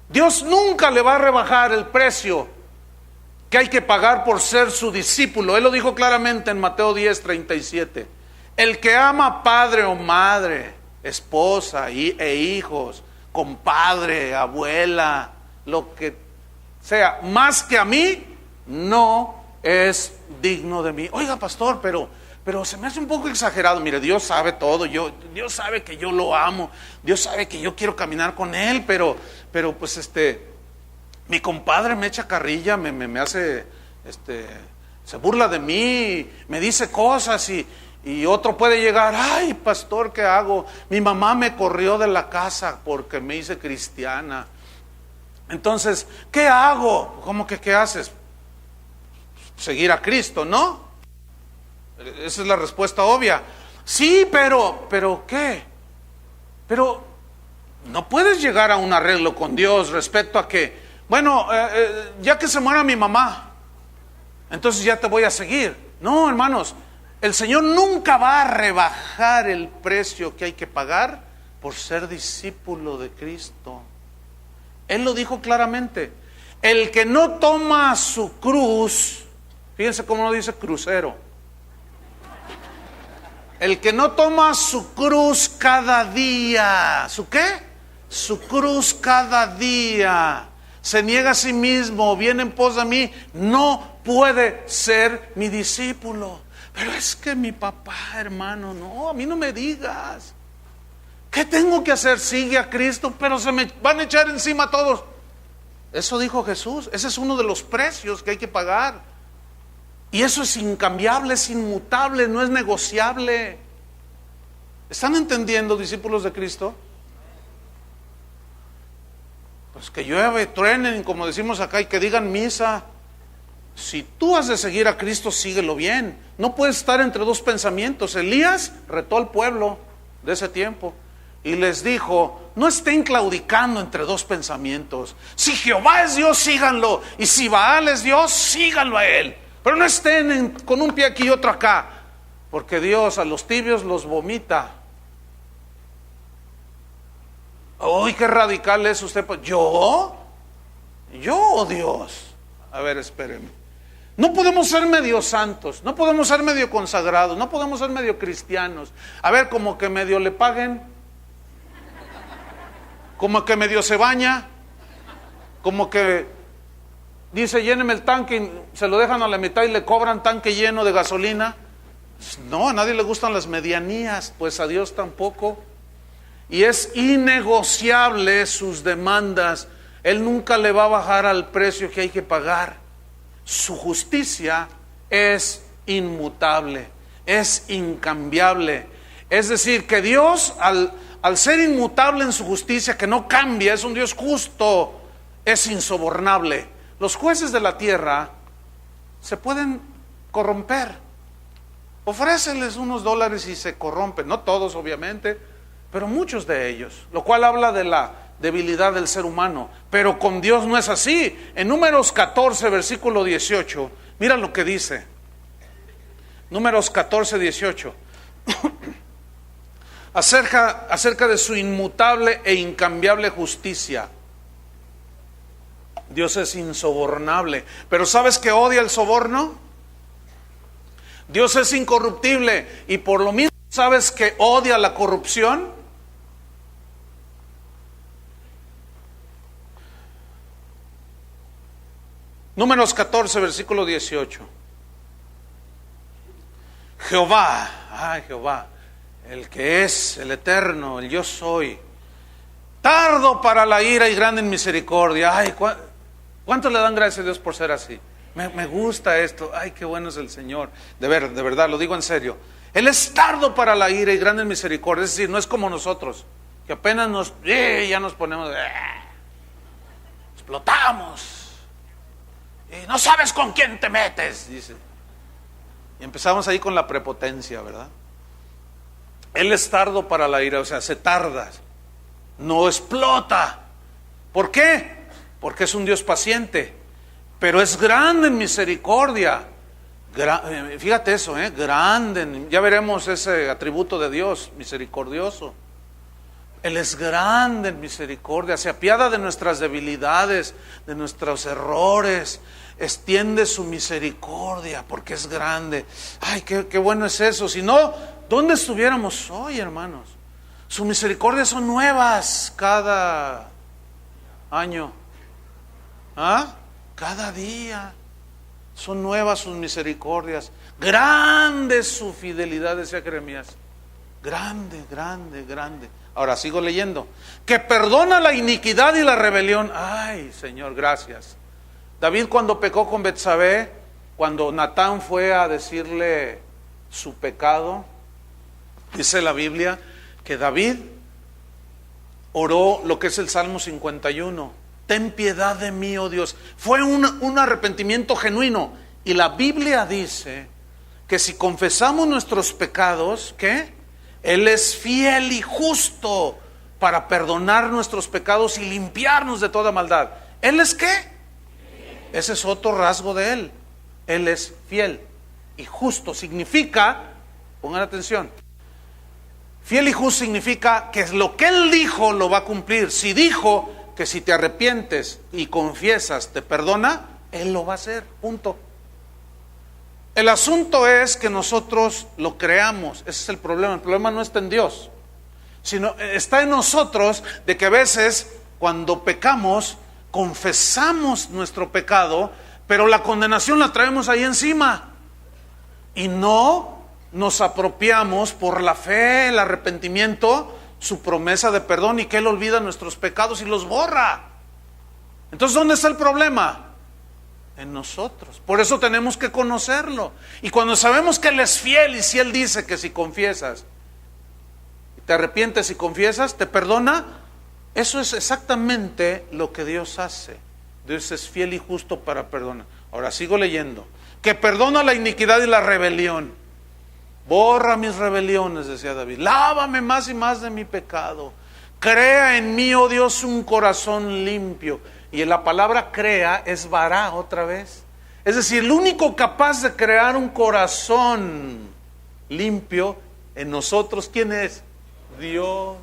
Dios nunca le va a rebajar el precio que hay que pagar por ser su discípulo. Él lo dijo claramente en Mateo 10:37. El que ama padre o madre, esposa e hijos, compadre, abuela, lo que sea, más que a mí, no es digno de mí. Oiga, pastor, pero se me hace un poco exagerado. Mire, Dios sabe todo, Dios sabe que yo lo amo, Dios sabe que yo quiero caminar con Él, pero pues mi compadre me echa carrilla, me hace, se burla de mí, me dice cosas y otro puede llegar, ay, pastor, ¿qué hago? Mi mamá me corrió de la casa porque me hice cristiana. Entonces, ¿qué hago? ¿Cómo que qué haces? Seguir a Cristo, ¿no? Esa es la respuesta obvia. Sí, pero ¿qué? Pero no puedes llegar a un arreglo con Dios respecto a que, bueno, ya que se muera mi mamá, entonces ya te voy a seguir. No, hermanos, el Señor nunca va a rebajar el precio que hay que pagar por ser discípulo de Cristo. Él lo dijo claramente. El que no toma su cruz, fíjense cómo lo dice crucero. El que no toma su cruz cada día, ¿su qué? Su cruz cada día, se niega a sí mismo, viene en pos de mí, no puede ser mi discípulo. Pero es que mi papá, hermano, no, a mí no me digas. ¿Qué tengo que hacer? Sigue a Cristo, pero se me van a echar encima todos. Eso dijo Jesús, ese es uno de los precios que hay que pagar. Y eso es incambiable, es inmutable, no es negociable. ¿Están entendiendo, discípulos de Cristo? Pues que llueve, truenen, como decimos acá, y que digan misa. Si tú has de seguir a Cristo, síguelo bien. No puedes estar entre dos pensamientos. Elías retó al pueblo de ese tiempo y les dijo: no estén claudicando entre dos pensamientos. Si Jehová es Dios, síganlo, y si Baal es Dios, síganlo a él. Pero no estén con un pie aquí y otro acá, porque Dios a los tibios los vomita. ¡Uy, qué radical es usted! ¿Yo o Dios? A ver, espérenme. No podemos ser medio santos, no podemos ser medio consagrados, no podemos ser medio cristianos. A ver, como que medio le paguen, como que medio se baña, como que dice: lléneme el tanque, y se lo dejan a la mitad y le cobran tanque lleno de gasolina. No, a nadie le gustan las medianías, pues a Dios tampoco. Y es innegociable sus demandas. Él nunca le va a bajar al precio que hay que pagar. Su justicia es inmutable, es incambiable. Es decir, que Dios, al ser inmutable en su justicia, que no cambia, es un Dios justo, es insobornable. Los jueces de la tierra se pueden corromper. Ofréceles unos dólares y se corrompen. No todos, obviamente, pero muchos de ellos. Lo cual habla de la debilidad del ser humano. Pero con Dios no es así. En Números 14, versículo 18, mira lo que dice. Números 14, 18. acerca de su inmutable e incambiable justicia. Dios es insobornable. Pero ¿sabes que odia el soborno? Dios es incorruptible, y por lo mismo, ¿sabes que odia la corrupción? Números 14, versículo 18. Jehová, Jehová, el que es el eterno, el yo soy, tardo para la ira y grande en misericordia. ¿Cuánto le dan gracias a Dios por ser así? Me gusta esto. Ay, qué bueno es el Señor. De verdad, lo digo en serio. Él es tardo para la ira y grande en misericordia. Es decir, no es como nosotros, que apenas ya nos ponemos, explotamos. Y no sabes con quién te metes, dice. Y empezamos ahí con la prepotencia, ¿verdad? Él es tardo para la ira, o sea, se tarda, no explota. ¿Por qué? Porque es un Dios paciente, pero es grande en misericordia. Fíjate eso, grande. Ya veremos ese atributo de Dios, misericordioso. Él es grande en misericordia, se apiada de nuestras debilidades, de nuestros errores, extiende su misericordia porque es grande. Ay, qué bueno es eso. Si no, ¿dónde estuviéramos hoy, hermanos? Sus misericordias son nuevas cada año. Cada día son nuevas sus misericordias. Grande es su fidelidad, decía Jeremías. Grande, grande, grande. Ahora sigo leyendo. Que perdona la iniquidad y la rebelión. Ay, Señor, gracias. David, cuando pecó con Betsabé, cuando Natán fue a decirle su pecado, dice la Biblia que David oró lo que es el Salmo 51. Ten piedad de mí, oh Dios. Fue un arrepentimiento genuino. Y la Biblia dice que si confesamos nuestros pecados, ¿qué? Él es fiel y justo para perdonar nuestros pecados y limpiarnos de toda maldad. ¿Él es qué? Ese es otro rasgo de Él. Él es fiel y justo. Significa, pongan atención, fiel y justo significa que lo que Él dijo lo va a cumplir. Si dijo que si te arrepientes y confiesas te perdona, Él lo va a hacer, punto. El asunto es que nosotros lo creamos. Ese es el problema. El problema no está en Dios, sino está en nosotros, de que a veces cuando pecamos confesamos nuestro pecado, pero la condenación la traemos ahí encima y no nos apropiamos por la fe, el arrepentimiento, su promesa de perdón, y que Él olvida nuestros pecados y los borra. Entonces, ¿dónde está el problema? En nosotros. Por eso tenemos que conocerlo. Y cuando sabemos que Él es fiel, y si Él dice que si confiesas, te arrepientes y confiesas, te perdona, eso es exactamente lo que Dios hace. Dios es fiel y justo para perdonar. Ahora sigo leyendo. Que perdona la iniquidad y la rebelión. Borra mis rebeliones, decía David. Lávame más y más de mi pecado. Crea en mí, oh Dios, un corazón limpio. Y en la palabra crea es vará otra vez. Es decir, el único capaz de crear un corazón limpio en nosotros, ¿quién es? Dios.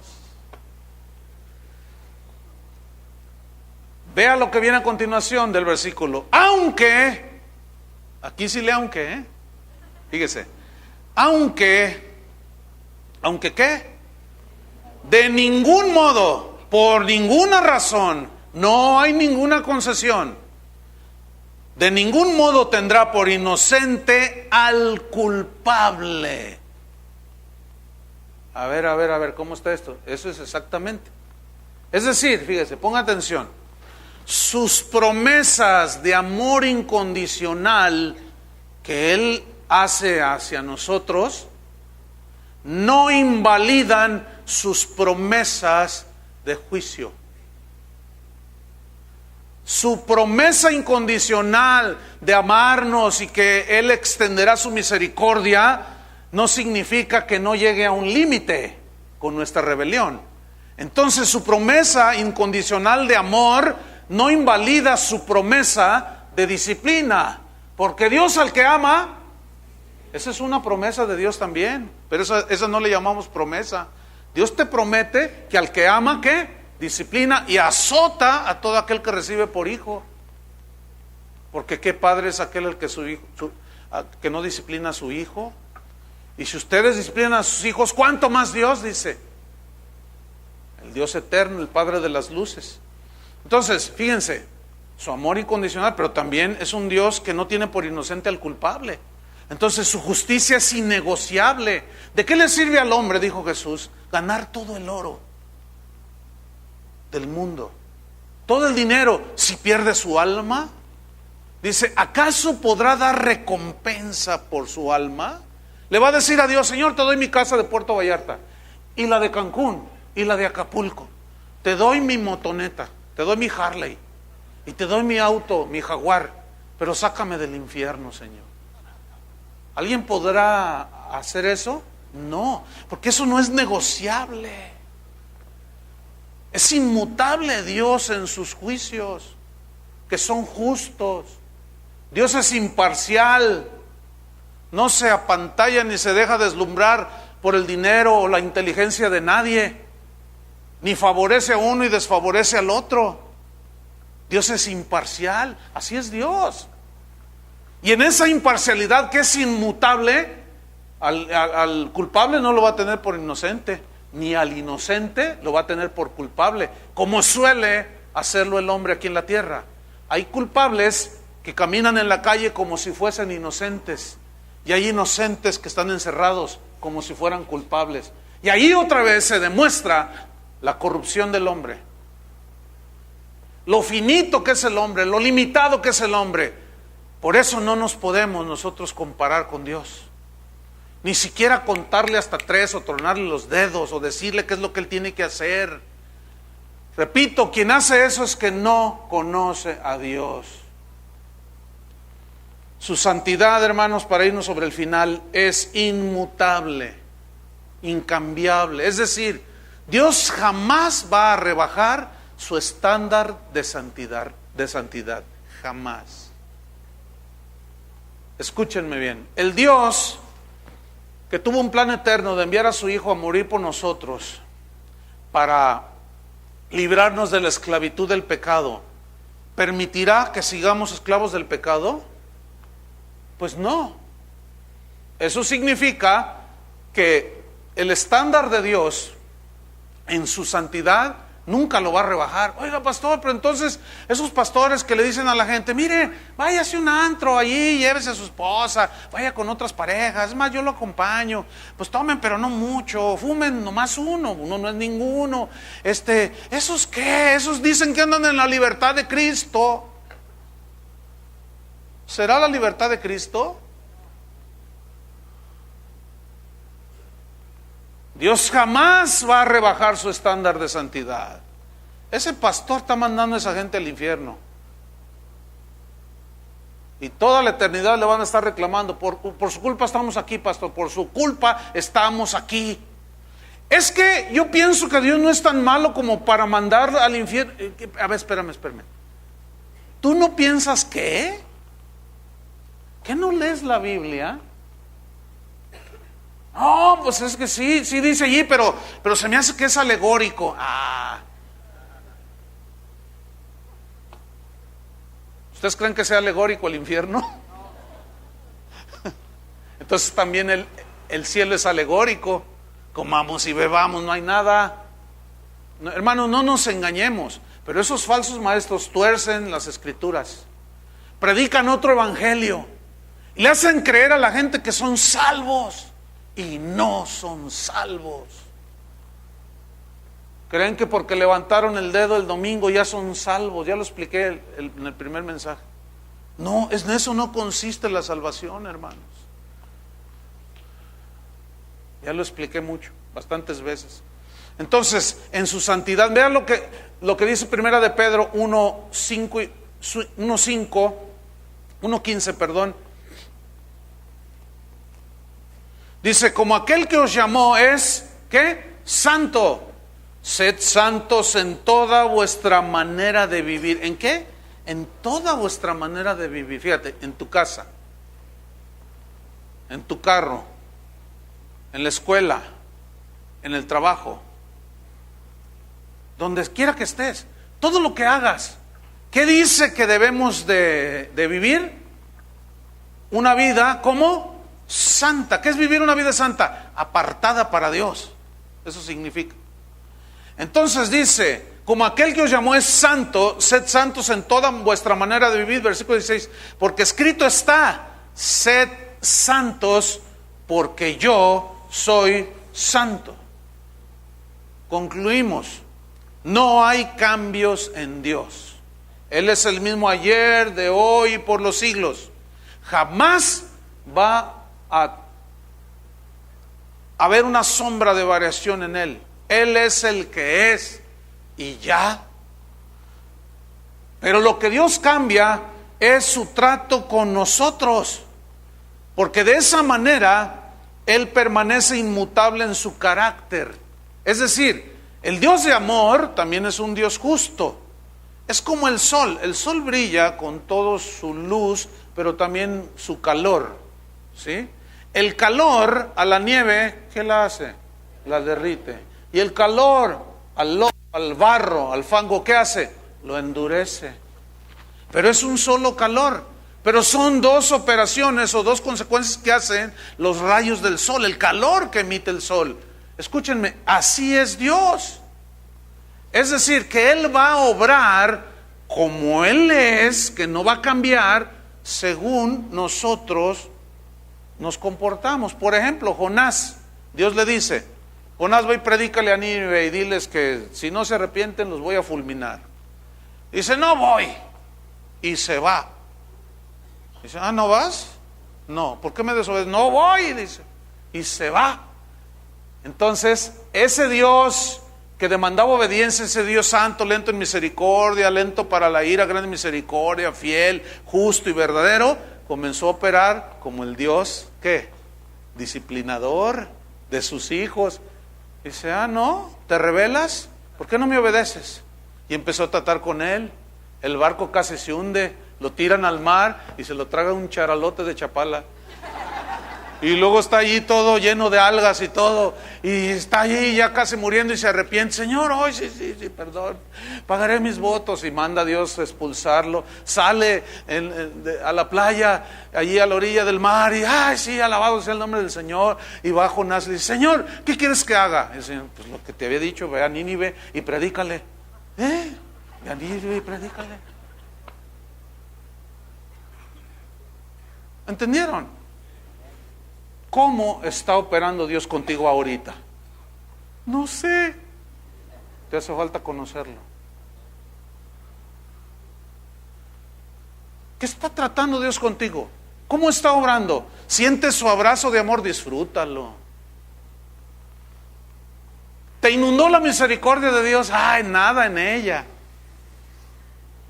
Vea lo que viene a continuación del versículo. Aunque, aquí sí lee aunque, fíjese. Aunque ¿qué? De ningún modo, por ninguna razón, no hay ninguna concesión. De ningún modo tendrá por inocente al culpable. A ver, ¿cómo está esto? Eso es exactamente. Es decir, fíjese, ponga atención. Sus promesas de amor incondicional que Él hace hacia nosotros no invalidan sus promesas de juicio. Su promesa incondicional de amarnos y que Él extenderá su misericordia no significa que no llegue a un límite con nuestra rebelión. Entonces su promesa incondicional de amor no invalida su promesa de disciplina, porque Dios al que ama, esa es una promesa de Dios también, pero esa no le llamamos promesa. Dios te promete que al que ama, ¿qué? Disciplina y azota a todo aquel que recibe por hijo. Porque qué padre es aquel el que que no disciplina a su hijo. Y si ustedes disciplinan a sus hijos, ¿cuánto más Dios? Dice el Dios eterno, el Padre de las luces. Entonces, fíjense, su amor incondicional, pero también es un Dios que no tiene por inocente al culpable. Entonces su justicia es innegociable. ¿De qué le sirve al hombre, dijo Jesús, ganar todo el oro del mundo, todo el dinero, si pierde su alma? Dice, ¿acaso podrá dar recompensa por su alma? Le va a decir a Dios, Señor, te doy mi casa de Puerto Vallarta, y la de Cancún, y la de Acapulco. Te doy mi motoneta, te doy mi Harley, y te doy mi auto, mi Jaguar, pero sácame del infierno, Señor. ¿Alguien podrá hacer eso? No, porque eso no es negociable. Es inmutable Dios en sus juicios, que son justos. Dios es imparcial, no se apantalla ni se deja deslumbrar por el dinero o la inteligencia de nadie, ni favorece a uno y desfavorece al otro. Dios es imparcial, así es Dios. Y en esa imparcialidad que es inmutable, al culpable no lo va a tener por inocente, ni al inocente lo va a tener por culpable, como suele hacerlo el hombre aquí en la tierra. Hay culpables que caminan en la calle como si fuesen inocentes, y hay inocentes que están encerrados como si fueran culpables. Y ahí otra vez se demuestra la corrupción del hombre, lo finito que es el hombre, lo limitado que es el hombre. Por eso no nos podemos nosotros comparar con Dios. Ni siquiera contarle hasta 3 o tronarle los dedos o decirle qué es lo que Él tiene que hacer. Repito, quien hace eso es que no conoce a Dios. Su santidad, hermanos, para irnos sobre el final, es inmutable, incambiable. Es decir, Dios jamás va a rebajar su estándar de santidad, jamás. Escúchenme bien, el Dios que tuvo un plan eterno de enviar a su Hijo a morir por nosotros para librarnos de la esclavitud del pecado, ¿permitirá que sigamos esclavos del pecado? Pues no. Eso significa que el estándar de Dios en su santidad nunca lo va a rebajar. Oiga, pastor, pero entonces esos pastores que le dicen a la gente, mire, váyase a un antro allí, llévese a su esposa, vaya con otras parejas, es más, yo lo acompaño, pues tomen, pero no mucho, fumen nomás uno no es ninguno. ¿Esos qué? Esos dicen que andan en la libertad de Cristo. ¿Será la libertad de Cristo? Dios jamás va a rebajar su estándar de santidad. Ese pastor está mandando a esa gente al infierno. Y toda la eternidad le van a estar reclamando, por su culpa estamos aquí, pastor, por su culpa estamos aquí. Es que yo pienso que Dios no es tan malo como para mandar al infierno. A ver, espérame. ¿Tú no piensas que? ¿Que no lees la Biblia? No, pues es que sí dice allí, pero se me hace que es alegórico. ¿Ustedes creen que sea alegórico el infierno? Entonces también el cielo es alegórico. Comamos y bebamos, no hay nada. No, hermanos, no nos engañemos. Pero esos falsos maestros tuercen las escrituras, predican otro evangelio y le hacen creer a la gente que son salvos y no son salvos. Creen que porque levantaron el dedo el domingo ya son salvos. Ya lo expliqué en el primer mensaje. No, en eso no consiste la salvación, hermanos. Ya lo expliqué mucho, bastantes veces. Entonces, en su santidad, vean lo que dice Primera de Pedro 1:15, perdón. Dice, como aquel que os llamó es, ¿qué? Santo. Sed santos en toda vuestra manera de vivir. ¿En qué? En toda vuestra manera de vivir. Fíjate, en tu casa, en tu carro, en la escuela, en el trabajo, donde quiera que estés, todo lo que hagas. ¿Qué dice que debemos de vivir? Una vida como santa. ¿Qué es vivir una vida santa? Apartada para Dios. Eso significa. Entonces dice, como aquel que os llamó es santo, sed santos en toda vuestra manera de vivir. Versículo 16, porque escrito está, sed santos porque yo soy santo. Concluimos, no hay cambios en Dios. Él es el mismo ayer, de hoy y por los siglos. Jamás va a haber una sombra de variación en Él. Él es el que es y ya. Pero lo que Dios cambia es su trato con nosotros, porque de esa manera Él permanece inmutable en su carácter. Es decir, el Dios de amor también es un Dios justo. Es como el sol brilla con toda su luz, pero también su calor, ¿sí? El calor a la nieve, ¿qué la hace? La derrite. Y el calor al lodo, al barro, al fango, ¿qué hace? Lo endurece. Pero es un solo calor. Pero son dos operaciones o dos consecuencias que hacen los rayos del sol, el calor que emite el sol. Escúchenme, así es Dios. Es decir, que Él va a obrar como Él es, que no va a cambiar según nosotros nos comportamos. Por ejemplo, Jonás, Dios le dice, Jonás, ve y predícale a Nínive y diles que si no se arrepienten los voy a fulminar. Dice, no voy. Y se va. Dice, ¿no vas? No, ¿por qué me desobedeces? No voy, dice. Y se va. Entonces, ese Dios que demandaba obediencia, ese Dios santo, lento en misericordia, lento para la ira, grande en misericordia, fiel, justo y verdadero, comenzó a operar como el Dios, ¿qué? Disciplinador de sus hijos. Dice, no, ¿te rebelas? ¿Por qué no me obedeces? Y empezó a tratar con él. El barco casi se hunde, lo tiran al mar y se lo traga un charalote de Chapala. Y luego está allí todo lleno de algas y todo, y está allí ya casi muriendo y se arrepiente. Señor, hoy sí, perdón, pagaré mis votos. Y manda a Dios a expulsarlo. Sale a la playa, allí a la orilla del mar, y ay, sí, alabado sea el nombre del Señor. Y va Jonás y le dice, Señor, ¿qué quieres que haga? Y el Señor, pues lo que te había dicho, ve a Nínive y predícale. Ve a Nínive y predícale. ¿Entendieron? ¿Cómo está operando Dios contigo ahorita? No sé. Te hace falta conocerlo. ¿Qué está tratando Dios contigo? ¿Cómo está obrando? ¿Sientes su abrazo de amor? Disfrútalo. ¿Te inundó la misericordia de Dios? Ay, nada en ella.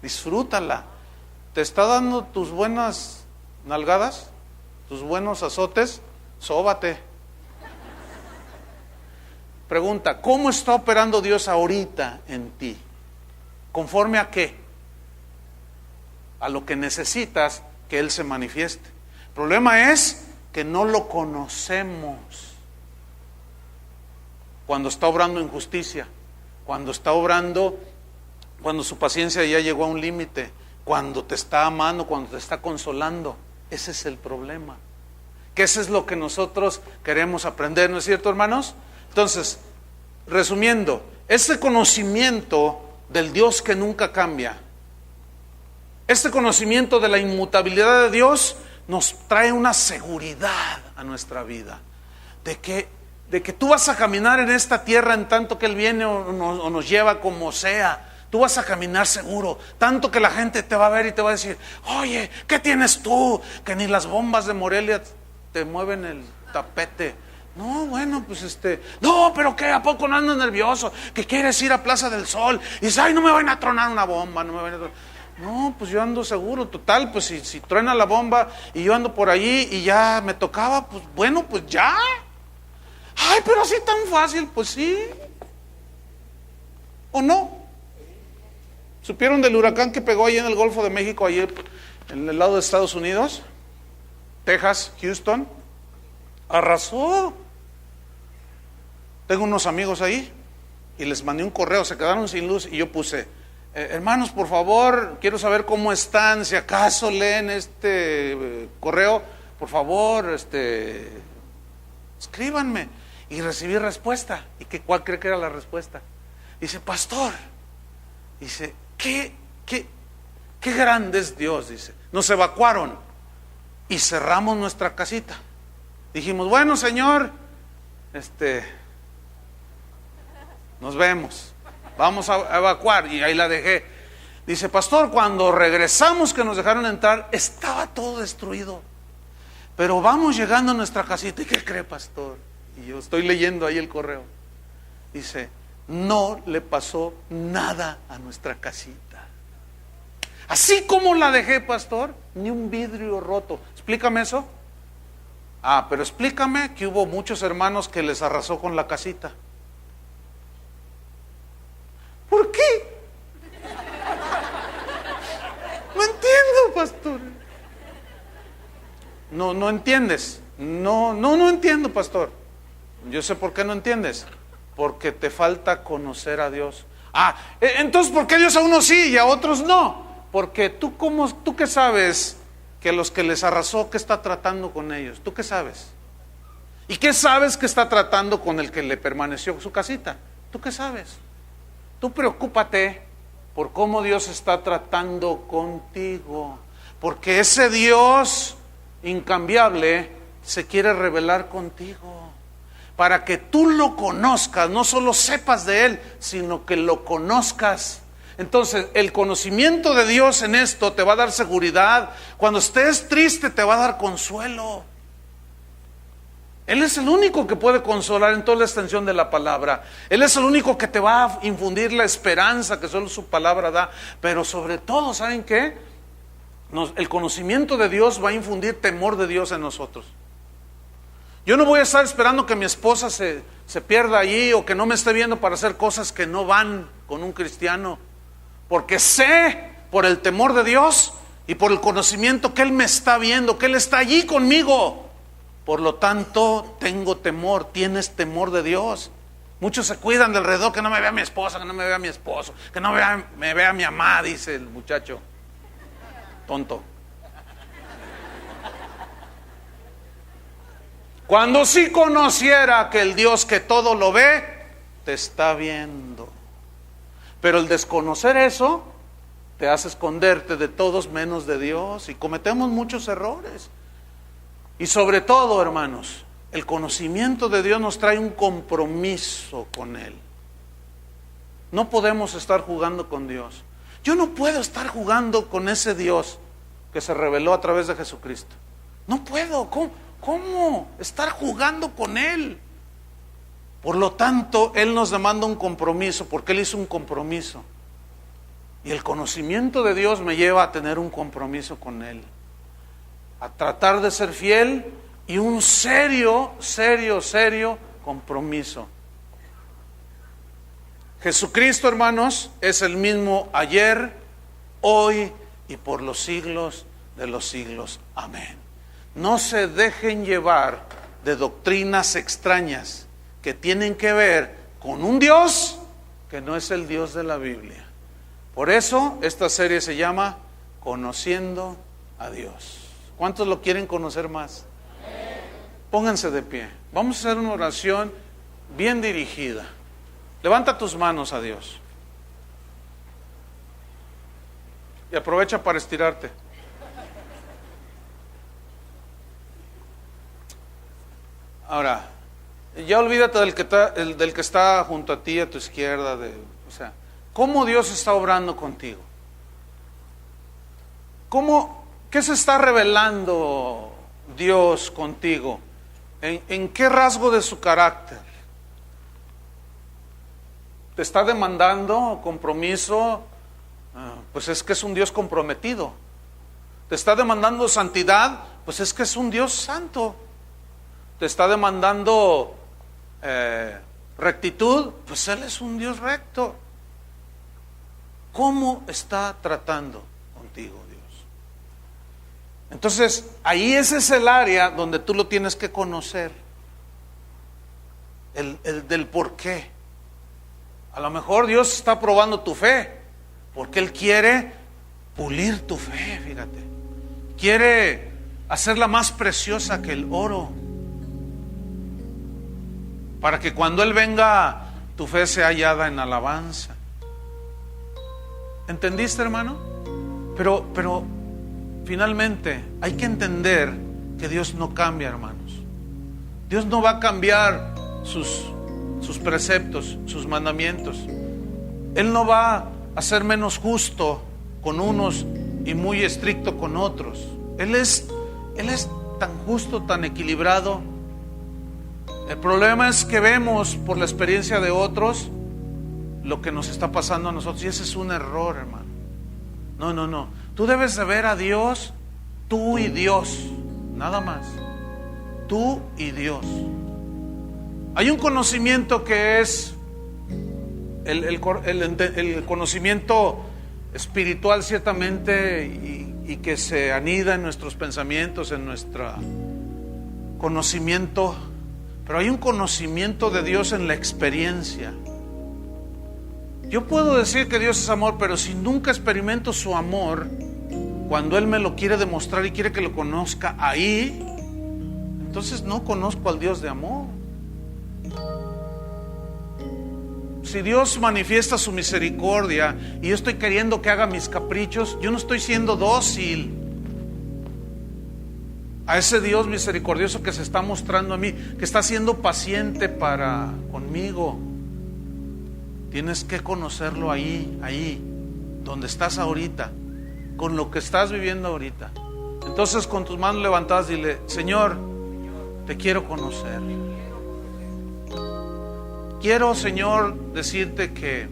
Disfrútala. ¿Te está dando tus buenas nalgadas, tus buenos azotes, sóbate. Pregunta, ¿cómo está operando Dios ahorita en ti? ¿Conforme a qué? A lo que necesitas que Él se manifieste. El problema es que no lo conocemos. Cuando está obrando en justicia, cuando está obrando, cuando su paciencia ya llegó a un límite, cuando te está amando, cuando te está consolando. Ese es el problema. Que eso es lo que nosotros queremos aprender, ¿no es cierto, hermanos? Entonces, resumiendo, ese conocimiento del Dios que nunca cambia, este conocimiento de la inmutabilidad de Dios nos trae una seguridad a nuestra vida, de que tú vas a caminar en esta tierra en tanto que Él viene o nos lleva como sea. Tú vas a caminar seguro, tanto que la gente te va a ver y te va a decir, oye, ¿qué tienes tú? Que ni las bombas de Morelia te mueven el tapete. No, bueno, pues no, pero ¿qué? ¿A poco no andas nervioso? ¿Que quieres ir a Plaza del Sol? Y dices, ay, no me van a tronar una bomba, no me van a tronar. No, pues yo ando seguro, total, pues si truena la bomba y yo ando por allí y ya me tocaba, pues bueno, pues ya. Ay, pero así tan fácil, pues sí. ¿O no? ¿Supieron del huracán que pegó ahí en el Golfo de México, ahí en el lado de Estados Unidos? Texas, Houston. Arrasó. Tengo unos amigos ahí y les mandé un correo, se quedaron sin luz y yo puse, hermanos, por favor, quiero saber cómo están, si acaso leen este correo, por favor, escríbanme. Y recibí respuesta. ¿Y cuál cree que era la respuesta? Dice, pastor, dice, qué grande es Dios, dice. Nos evacuaron y cerramos nuestra casita. Dijimos, bueno, Señor, nos vemos, vamos a evacuar. Y ahí la dejé. Dice, pastor, cuando regresamos que nos dejaron entrar, estaba todo destruido. Pero vamos llegando a nuestra casita. ¿Y qué cree, pastor? Y yo estoy leyendo ahí el correo. Dice, no le pasó nada a nuestra casita. Así como la dejé, pastor, ni un vidrio roto. Explícame eso. Ah, pero explícame que hubo muchos hermanos que les arrasó con la casita. ¿Por qué? No entiendo, pastor. No entiendes. No entiendo, pastor. Yo sé por qué no entiendes. Porque te falta conocer a Dios. Ah, entonces ¿por qué Dios a unos sí y a otros no? Porque tú qué sabes que los que les arrasó, ¿qué está tratando con ellos? ¿Tú qué sabes? ¿Y qué sabes que está tratando con el que le permaneció su casita? ¿Tú qué sabes? Tú preocúpate por cómo Dios está tratando contigo. Porque ese Dios incambiable se quiere revelar contigo. Para que tú lo conozcas, no solo sepas de Él, sino que lo conozcas. Entonces, el conocimiento de Dios en esto te va a dar seguridad. Cuando estés triste te va a dar consuelo. Él es el único que puede consolar en toda la extensión de la palabra. Él es el único que te va a infundir la esperanza que solo su palabra da. Pero sobre todo, ¿saben qué? El conocimiento de Dios va a infundir temor de Dios en nosotros. Yo no voy a estar esperando que mi esposa se pierda allí o que no me esté viendo para hacer cosas que no van con un cristiano. Porque sé por el temor de Dios y por el conocimiento que Él me está viendo, que Él está allí conmigo. Por lo tanto, tengo temor. ¿Tienes temor de Dios? Muchos se cuidan de alrededor, que no me vea mi esposa, que no me vea mi esposo, que no me vea mi mamá, dice el muchacho tonto. Cuando sí conociera que el Dios que todo lo ve, te está viendo. Pero el desconocer eso, te hace esconderte de todos menos de Dios. Y cometemos muchos errores. Y sobre todo, hermanos, el conocimiento de Dios nos trae un compromiso con Él. No podemos estar jugando con Dios. Yo no puedo estar jugando con ese Dios que se reveló a través de Jesucristo. No puedo. ¿Cómo estar jugando con Él? Por lo tanto, Él nos demanda un compromiso, porque Él hizo un compromiso. Y el conocimiento de Dios me lleva a tener un compromiso con Él. a tratar de ser fiel y un serio compromiso. Jesucristo, hermanos, es el mismo ayer, hoy y por los siglos de los siglos. Amén. No se dejen llevar de doctrinas extrañas que tienen que ver con un Dios que no es el Dios de la Biblia. Por eso esta serie se llama Conociendo a Dios. ¿Cuántos lo quieren conocer más? Pónganse de pie. Vamos a hacer una oración bien dirigida. Levanta tus manos a Dios. Y aprovecha para estirarte. Ahora, ya olvídate del que está junto a ti, a tu izquierda. O sea, ¿cómo Dios está obrando contigo? ¿Qué se está revelando Dios contigo? ¿En qué rasgo de su carácter? ¿Te está demandando compromiso? Pues es que es un Dios comprometido. ¿Te está demandando santidad? Pues es que es un Dios santo. ¿Te está demandando rectitud? Pues Él es un Dios recto. ¿Cómo está tratando contigo Dios? Entonces, ahí ese es el área donde tú lo tienes que conocer. El del por qué. A lo mejor Dios está probando tu fe, porque Él quiere pulir tu fe, fíjate. Quiere hacerla más preciosa que el oro, para que cuando Él venga, tu fe sea hallada en alabanza. ¿Entendiste, hermano? Pero finalmente hay que entender que Dios no cambia, hermanos. Dios no va a cambiar sus preceptos, sus mandamientos. Él no va a ser menos justo con unos y muy estricto con otros. Él es tan justo, tan equilibrado. El problema es que vemos por la experiencia de otros lo que nos está pasando a nosotros, y ese es un error, hermano. No. Tú debes de ver a Dios, tú y Dios, nada más. Tú y Dios. Hay un conocimiento que es el conocimiento espiritual, ciertamente, y que se anida en nuestros pensamientos, en nuestro conocimiento. Pero hay un conocimiento de Dios en la experiencia. Yo puedo decir que Dios es amor, pero si nunca experimento su amor, cuando Él me lo quiere demostrar y quiere que lo conozca ahí, entonces no conozco al Dios de amor. Si Dios manifiesta su misericordia y yo estoy queriendo que haga mis caprichos, yo no estoy siendo dócil a ese Dios misericordioso que se está mostrando a mí, que está siendo paciente conmigo. Tienes que conocerlo ahí, donde estás ahorita, con lo que estás viviendo ahorita. Entonces, con tus manos levantadas, dile: Señor, te quiero conocer. Quiero, Señor, decirte que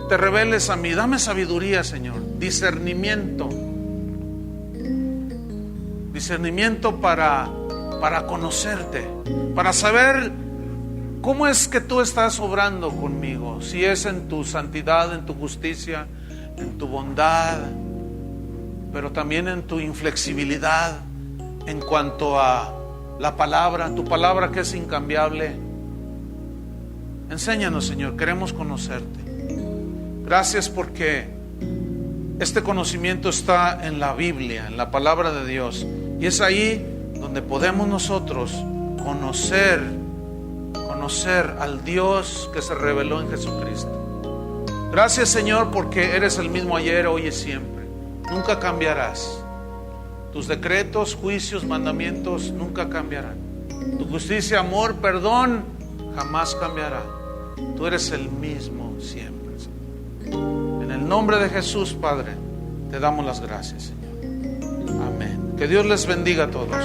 te reveles a mí. Dame sabiduría, Señor, discernimiento para conocerte, para saber cómo es que tú estás obrando conmigo. Si es en tu santidad, en tu justicia, en tu bondad, pero también en tu inflexibilidad en cuanto a la palabra, tu palabra que es incambiable. Enséñanos, Señor, queremos conocerte. Gracias porque este conocimiento está en la Biblia, en la palabra de Dios, y es ahí donde podemos nosotros conocer al Dios que se reveló en Jesucristo. Gracias, Señor, porque eres el mismo ayer, hoy y siempre. Nunca cambiarás. Tus decretos, juicios, mandamientos nunca cambiarán. Tu justicia, amor, perdón jamás cambiará. Tú eres el mismo siempre, Señor. En el nombre de Jesús, Padre, te damos las gracias, Señor. Amén. Que Dios les bendiga a todos.